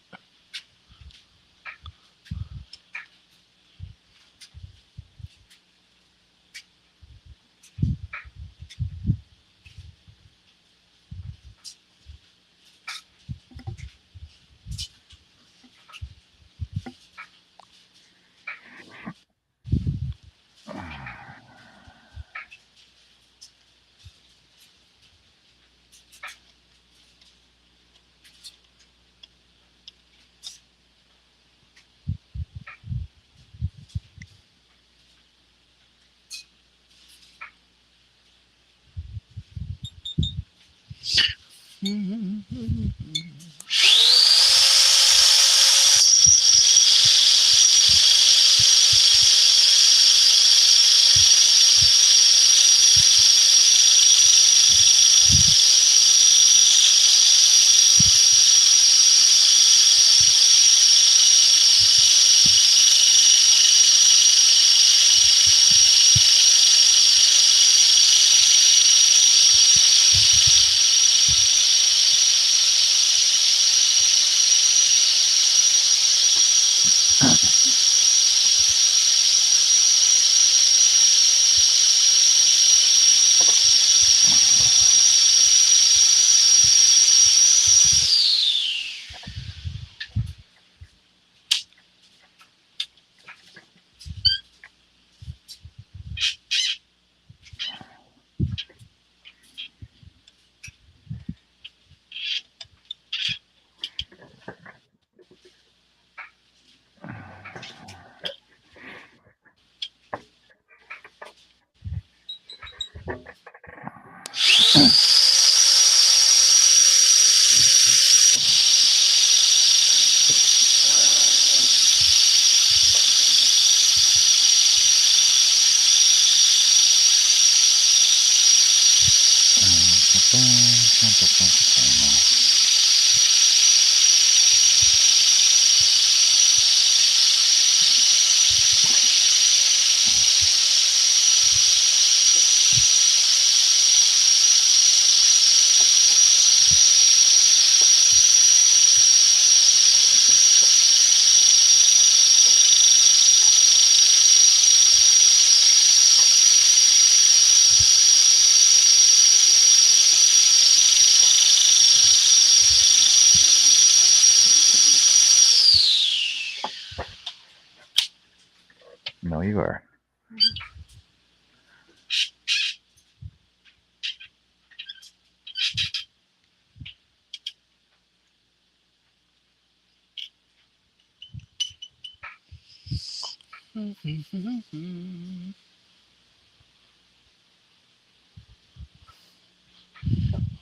No, you are.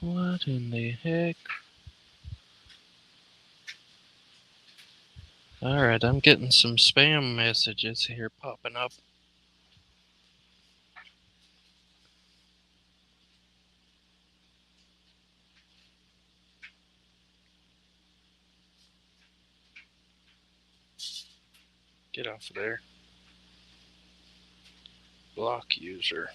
What in the heck? Alright, I'm getting some spam messages here popping up. Get off of there. Block user.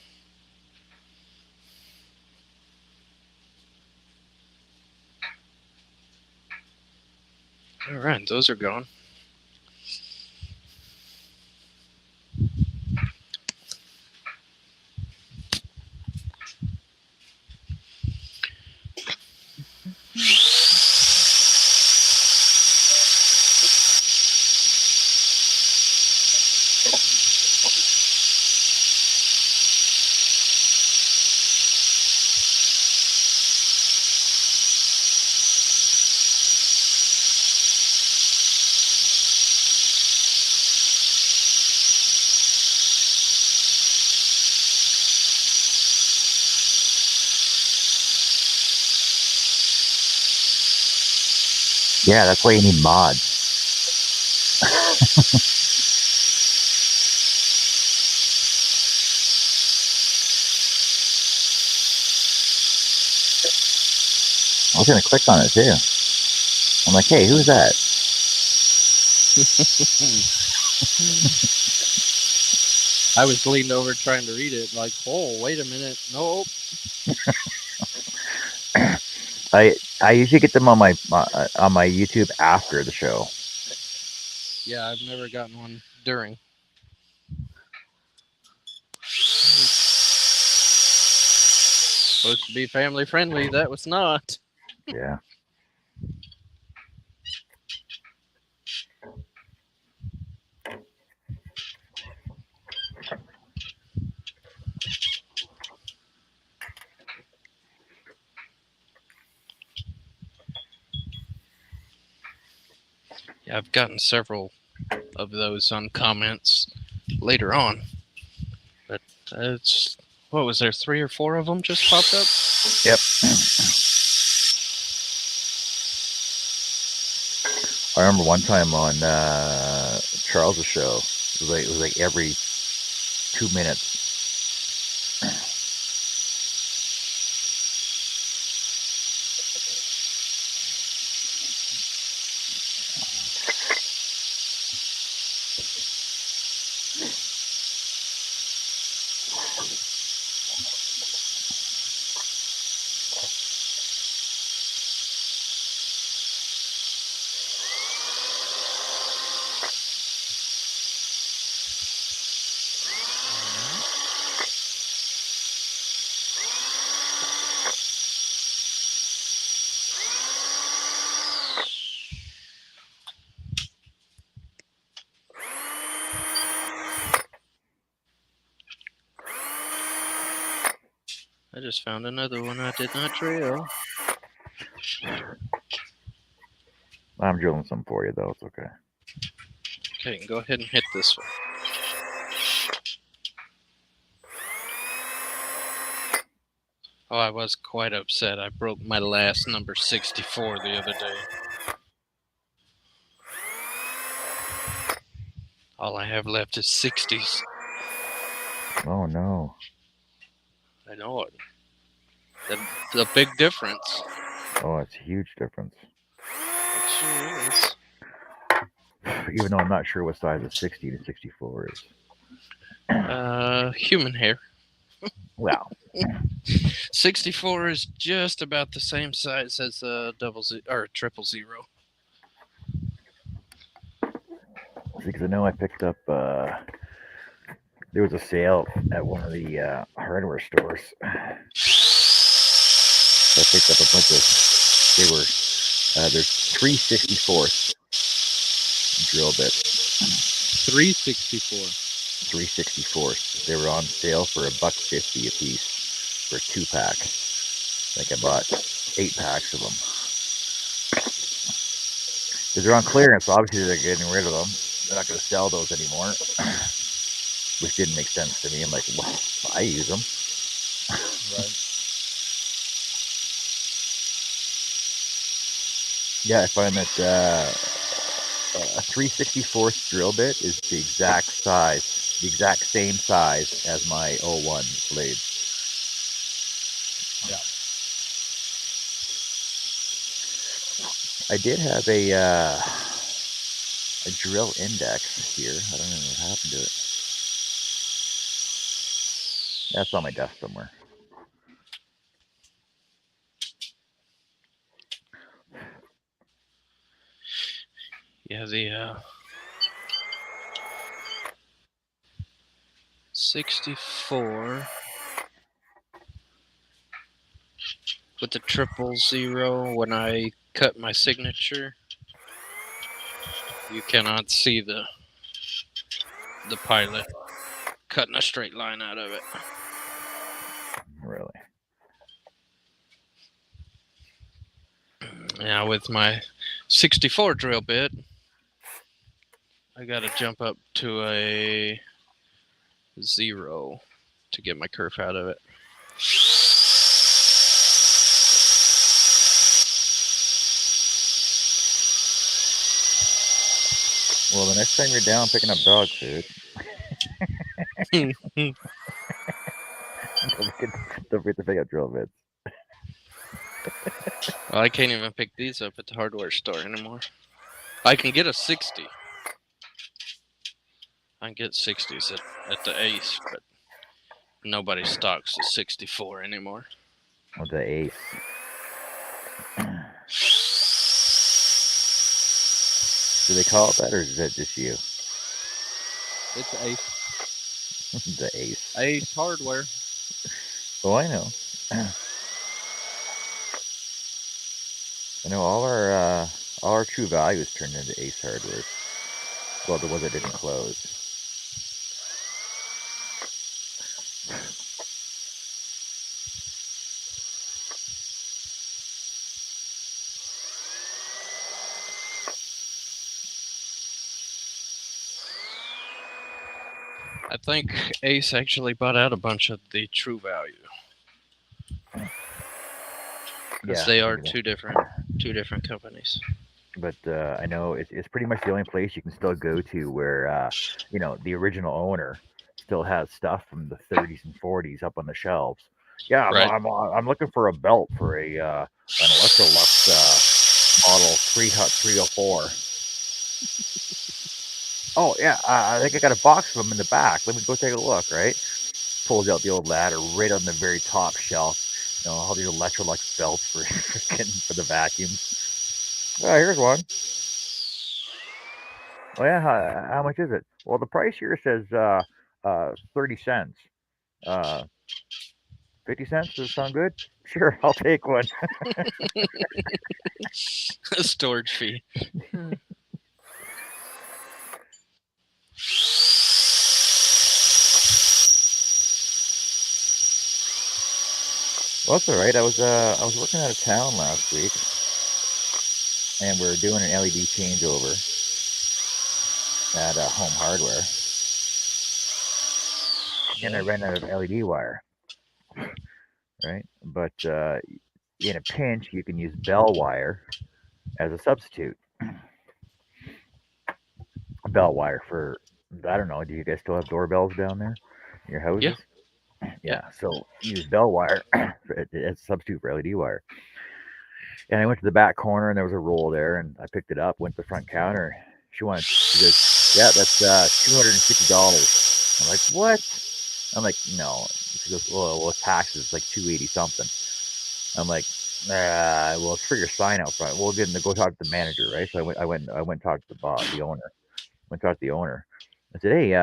Alright, those are gone. Yeah, that's why you need mods. I was gonna click on it too. I'm like, hey, who's that? I was leaned over trying to read it, like, oh, wait a minute, nope. I usually get them on my YouTube after the show. Yeah, I've never gotten one during. Supposed to be family friendly. That was not. Yeah. Yeah, I've gotten several of those on comments later on. But it's, what was there, 3 or 4 of them just popped up? Yep. I remember one time on Charles's show, it was like every 2 minutes. I just found another one I did not drill. I'm drilling some for you though. It's okay. Okay, go ahead and hit this one. Oh, I was quite upset. I broke my last number 64 the other day. All I have left is 60s. Oh no. I know it. The big difference. Oh, it's a huge difference. It sure is. Even though I'm not sure what size a 60 to 64 is. Human hair. Well, 64 is just about the same size as a triple zero. because I know I picked up. There was a sale at one of the hardware stores. So I picked up a bunch of. They were there's 3/64 drill bits. 364. 3/64. They were on sale for $1.50 a piece for a 2-pack. I think I bought 8 packs of them. Because they're on clearance, obviously they're getting rid of them. They're not going to sell those anymore, which didn't make sense to me. I'm like, well, I use them. Right. Yeah, I find that a 3/64 drill bit is the exact size, the exact same size as my 01 blade. Yeah. I did have a drill index here. I don't know what happened to it. That's on my desk somewhere. Yeah, the 64 with the 000. When I cut my signature, you cannot see the pilot cutting a straight line out of it. Really? Now with my 64 drill bit, I got to jump up to a 0 to get my kerf out of it. Well, the next time you're down picking up dog food, don't forget to pick up drill bits. Well, I can't even pick these up at the hardware store anymore. I can get a 60. I can get 60s at the Ace, but nobody stocks the 64 anymore. With the Ace. Do they call it that, or is that just you? It's Ace. The Ace. Ace Hardware. Oh, I know. I know all our True Values turned into Ace Hardware. Well, the ones that didn't close. I think Ace actually bought out a bunch of the True Value. Because they are two different companies. But I know it's pretty much the only place you can still go to where the original owner still has stuff from the 30s and 40s up on the shelves. Yeah, Right. I'm looking for a belt for an Electrolux model 304. Oh yeah, I think I got a box of them in the back. Let me go take a look. Right, pulls out the old ladder right on the very top shelf. All these Electrolux belts for for the vacuums. Oh, here's one. Oh yeah, how much is it? Well, the price here says 30 cents. 50 cents, does it sound good? Sure, I'll take one. Storage fee. Well, that's all right. I was working out of town last week, and we were doing an LED changeover at Home Hardware, and I ran out of LED wire. Right, but in a pinch, you can use bell wire as a substitute. Bell wire for, I don't know. Do you guys still have doorbells down there in your houses? Yeah. So use bell wire as a substitute for LED wire. And I went to the back corner and there was a roll there, and I picked it up, went to the front counter. She goes, yeah, that's $260. I'm like, what? I'm like, no. She goes, well, taxes, it's like 280 something. I'm like, well, it's for your sign out front. Well, then go talk to the manager, right? So I went and talked to the owner. Went to talk to the owner. I said, hey,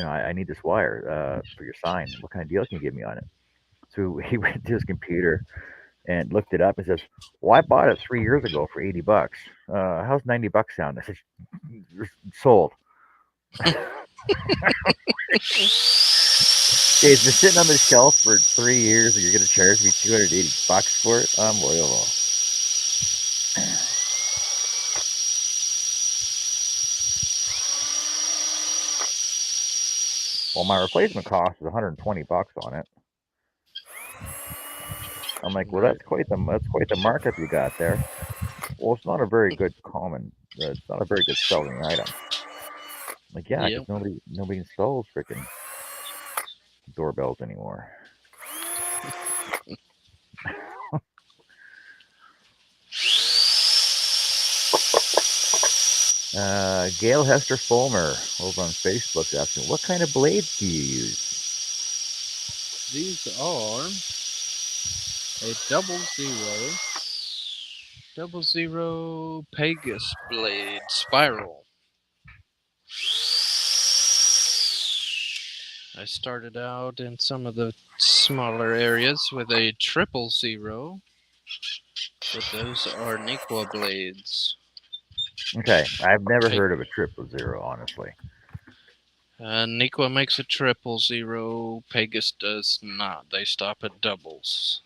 I need this wire for your sign. What kind of deal can you give me on it? So he went to his computer and looked it up and says, well, I bought it 3 years ago for $80. How's $90 sound? I said, sold. Okay, it's been sitting on the shelf for 3 years and you're going to charge me $280 for it? Unbelievable. Well, my replacement cost is $120 on it. I'm like, well, that's quite the markup you got there. Well, it's not a very good it's not a very good selling item. I'm like, yeah, because nobody installs freaking doorbells anymore. Gail Hester Fulmer over on Facebook is asking, what kind of blades do you use? These are a 00 Pegasus blade spiral. I started out in some of the smaller areas with a 000, but those are Nequa blades. Okay, I've never heard of a 000, honestly. Nequa makes a 000. Pegasus does not. They stop at doubles.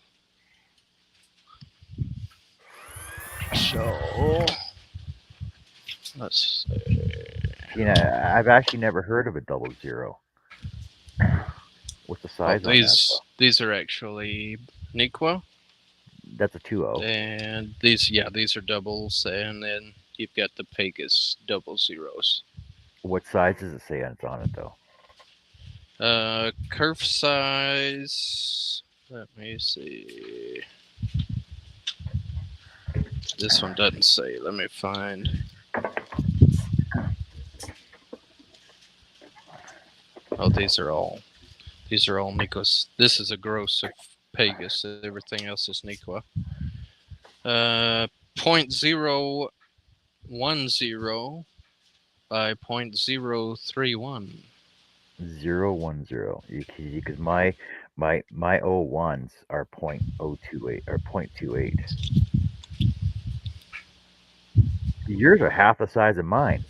So let's see. I've actually never heard of a 00. What's the size on that? These are actually Nequa. That's a 2.0. And these are doubles, and then you've got the Pegasus 00s. What size does it say on it though? Kerf size. Let me see. This one doesn't say. Let me find. Oh, these are all Nikos. This is a gross of Pegasus. Everything else is Nikwa. 0.010 by 0.031. 010. Because my 01s are 0.028 or 0.28. Yours are half the size of mine.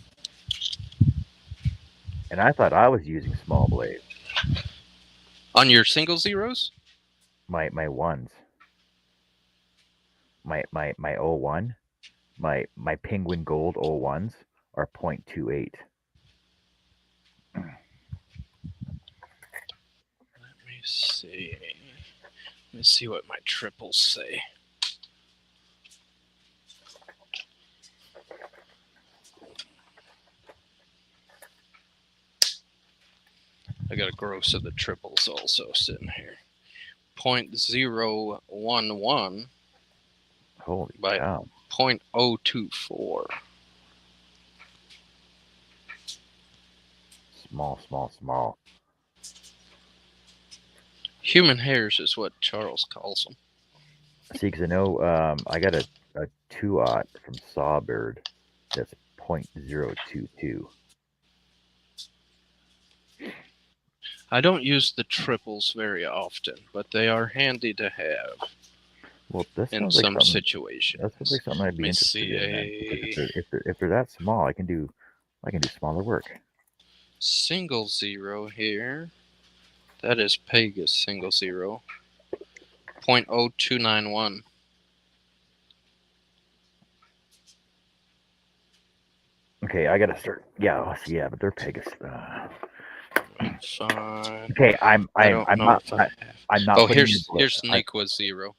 And I thought I was using small blades. On your single zeros? My ones. My 01, my Penguin Gold 01s are 0.28. Let me see. Let me see what my triples say. I got a gross of the triples also sitting here. 0.011 Holy by cow. 0.024. Small. Human hairs is what Charles calls them. See, because I know I got a 2-aught from Sawbird that's 0.022. I don't use the triples very often, but they are handy to have. Well, that in sounds like some something. situations. That sounds like something I'd be Let me interested see in. Man. If they're that small, I can do smaller work. Single zero here. That is Pegasus single zero. 0.0291. Okay, I gotta start. Yeah, but they're Pegasus. Fine. Okay, I'm not putting here's Nikwa zero.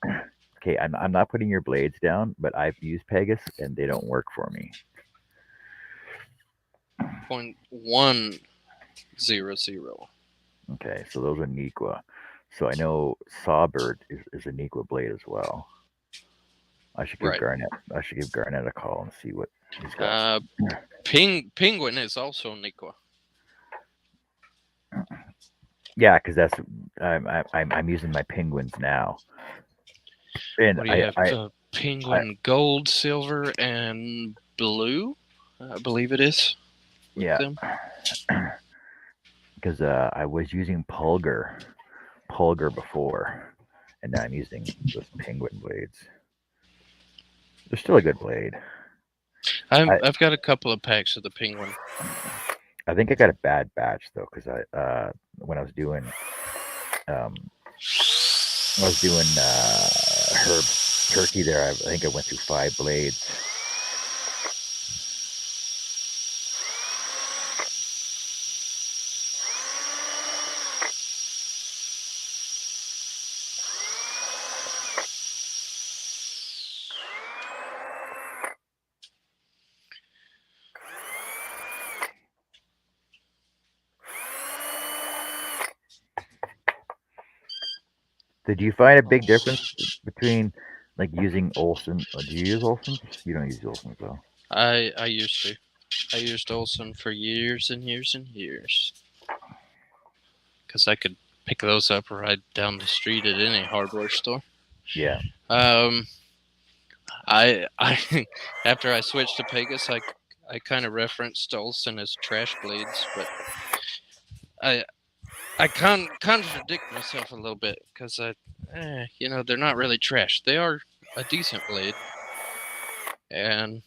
Okay, I'm not putting your blades down, but I've used Pegasus and they don't work for me. 0.100. Okay, so those are Nikwa. So I know Sawbird is a Nikwa blade as well. I should give Garnet a call and see what he's got. Penguin is also Nikwa. Yeah, because that's I'm using my penguins now. And what do you have? Penguin gold, silver, and blue. I believe it is. Yeah. Because I was using Pulgar before, and now I'm using those penguin blades. They're still a good blade. I've got a couple of packs of the penguin. I think I got a bad batch though, because when I was doing herb turkey there, I think I went through 5 blades. Did you find a big difference between like using Olson? Do you use Olsons? You don't use Olsons though. I used to. I used Olson for years and years and years. Because I could pick those up right down the street at any hardware store. Yeah. I after I switched to Pegasus, I kind of referenced Olson as trash blades, but I contradict myself a little bit because they're not really trash. They are a decent blade, and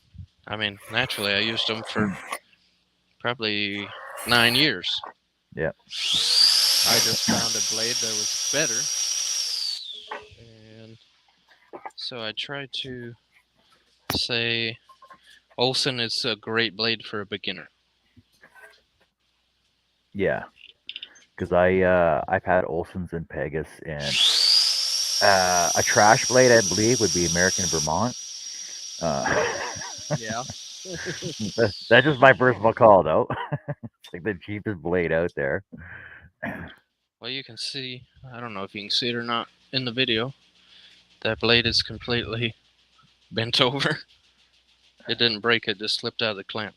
I mean naturally I used them for probably 9 years. Yeah. I just found a blade that was better, and so I tried to say Olson is a great blade for a beginner. Yeah, because I've had Olsons and Pegasus, and a trash blade I believe would be American Vermont. Yeah. That's just my personal call, though. It's like the cheapest blade out there. Well, you can see, I don't know if you can see it or not in the video, that blade is completely bent over. It didn't break, it just slipped out of the clamp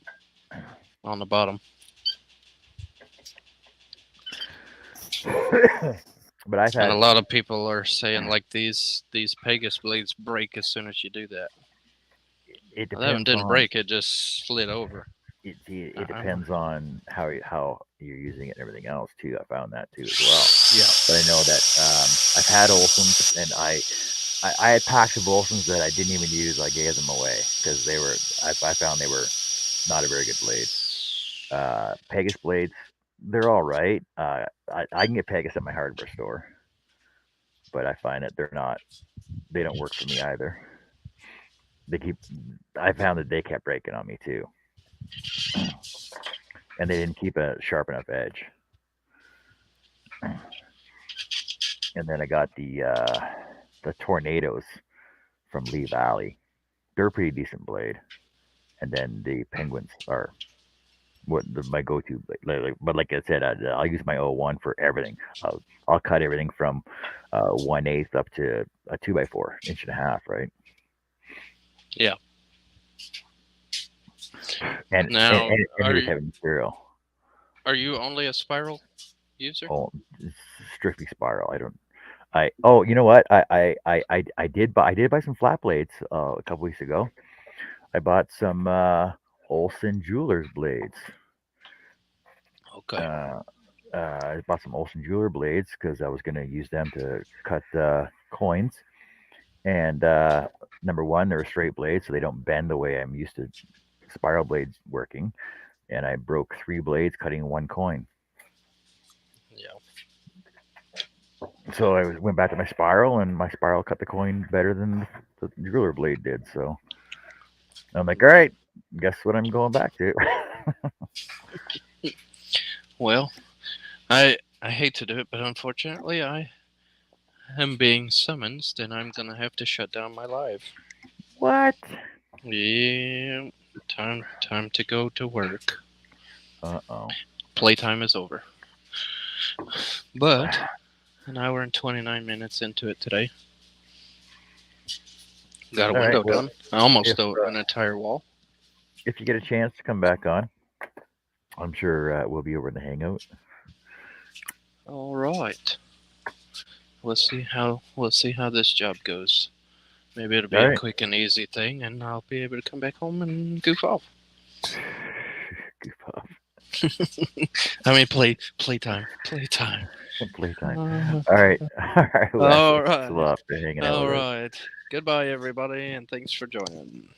on the bottom. But I've And had a lot of people are saying like these Pegasus blades break as soon as you do that. it Well, that one depends didn't on break, it just slid over. it depends on how you're using it and everything else too. I found that too as well. Yeah. But I know that I've had Olsons, and I had packs of Olsons that I didn't even use. I gave them away because I found they were not a very good blade. Pegasus blades, they're all right. I can get Pegasus at my hardware store, but I find that they don't work for me either. I found that they kept breaking on me too, and they didn't keep a sharp enough edge. And then I got the Tornadoes from Lee Valley. They're a pretty decent blade. And then the Penguins are my go-to. But like I said, I'll use my 01 for everything. I'll cut everything from 1/8 up to a 2x4, inch and a half, right? Yeah. And Now, it is heavy material. Are you only a spiral user? Oh, strictly spiral. You know what? I did buy some flat blades a couple weeks ago. I bought some Olson Jewelers blades. Okay. I bought some Olson Jeweler blades because I was going to use them to cut coins. And number one, they're a straight blade, so they don't bend the way I'm used to spiral blades working. And I broke 3 blades cutting 1 coin. Yeah. So I went back to my spiral, and my spiral cut the coin better than the jeweler blade did. So I'm like, all right, guess what I'm going back to. Well, I hate to do it, but unfortunately, I am being summoned, and I'm gonna have to shut down my live. What? Yeah, time to go to work. Uh-oh. Playtime is over. But an hour and 29 minutes into it today. Got a All right, window well, done. Almost an entire wall. If you get a chance to come back on, I'm sure we'll be over in the hangout. All right. We'll see how this job goes. Maybe it'll be All a right. quick and easy thing, and I'll be able to come back home and goof off. Goof off. I mean, playtime. Playtime. Uh, All right. All right. Well, all right. thanks a lot for hanging out All with us. right. Goodbye, everybody, and thanks for joining.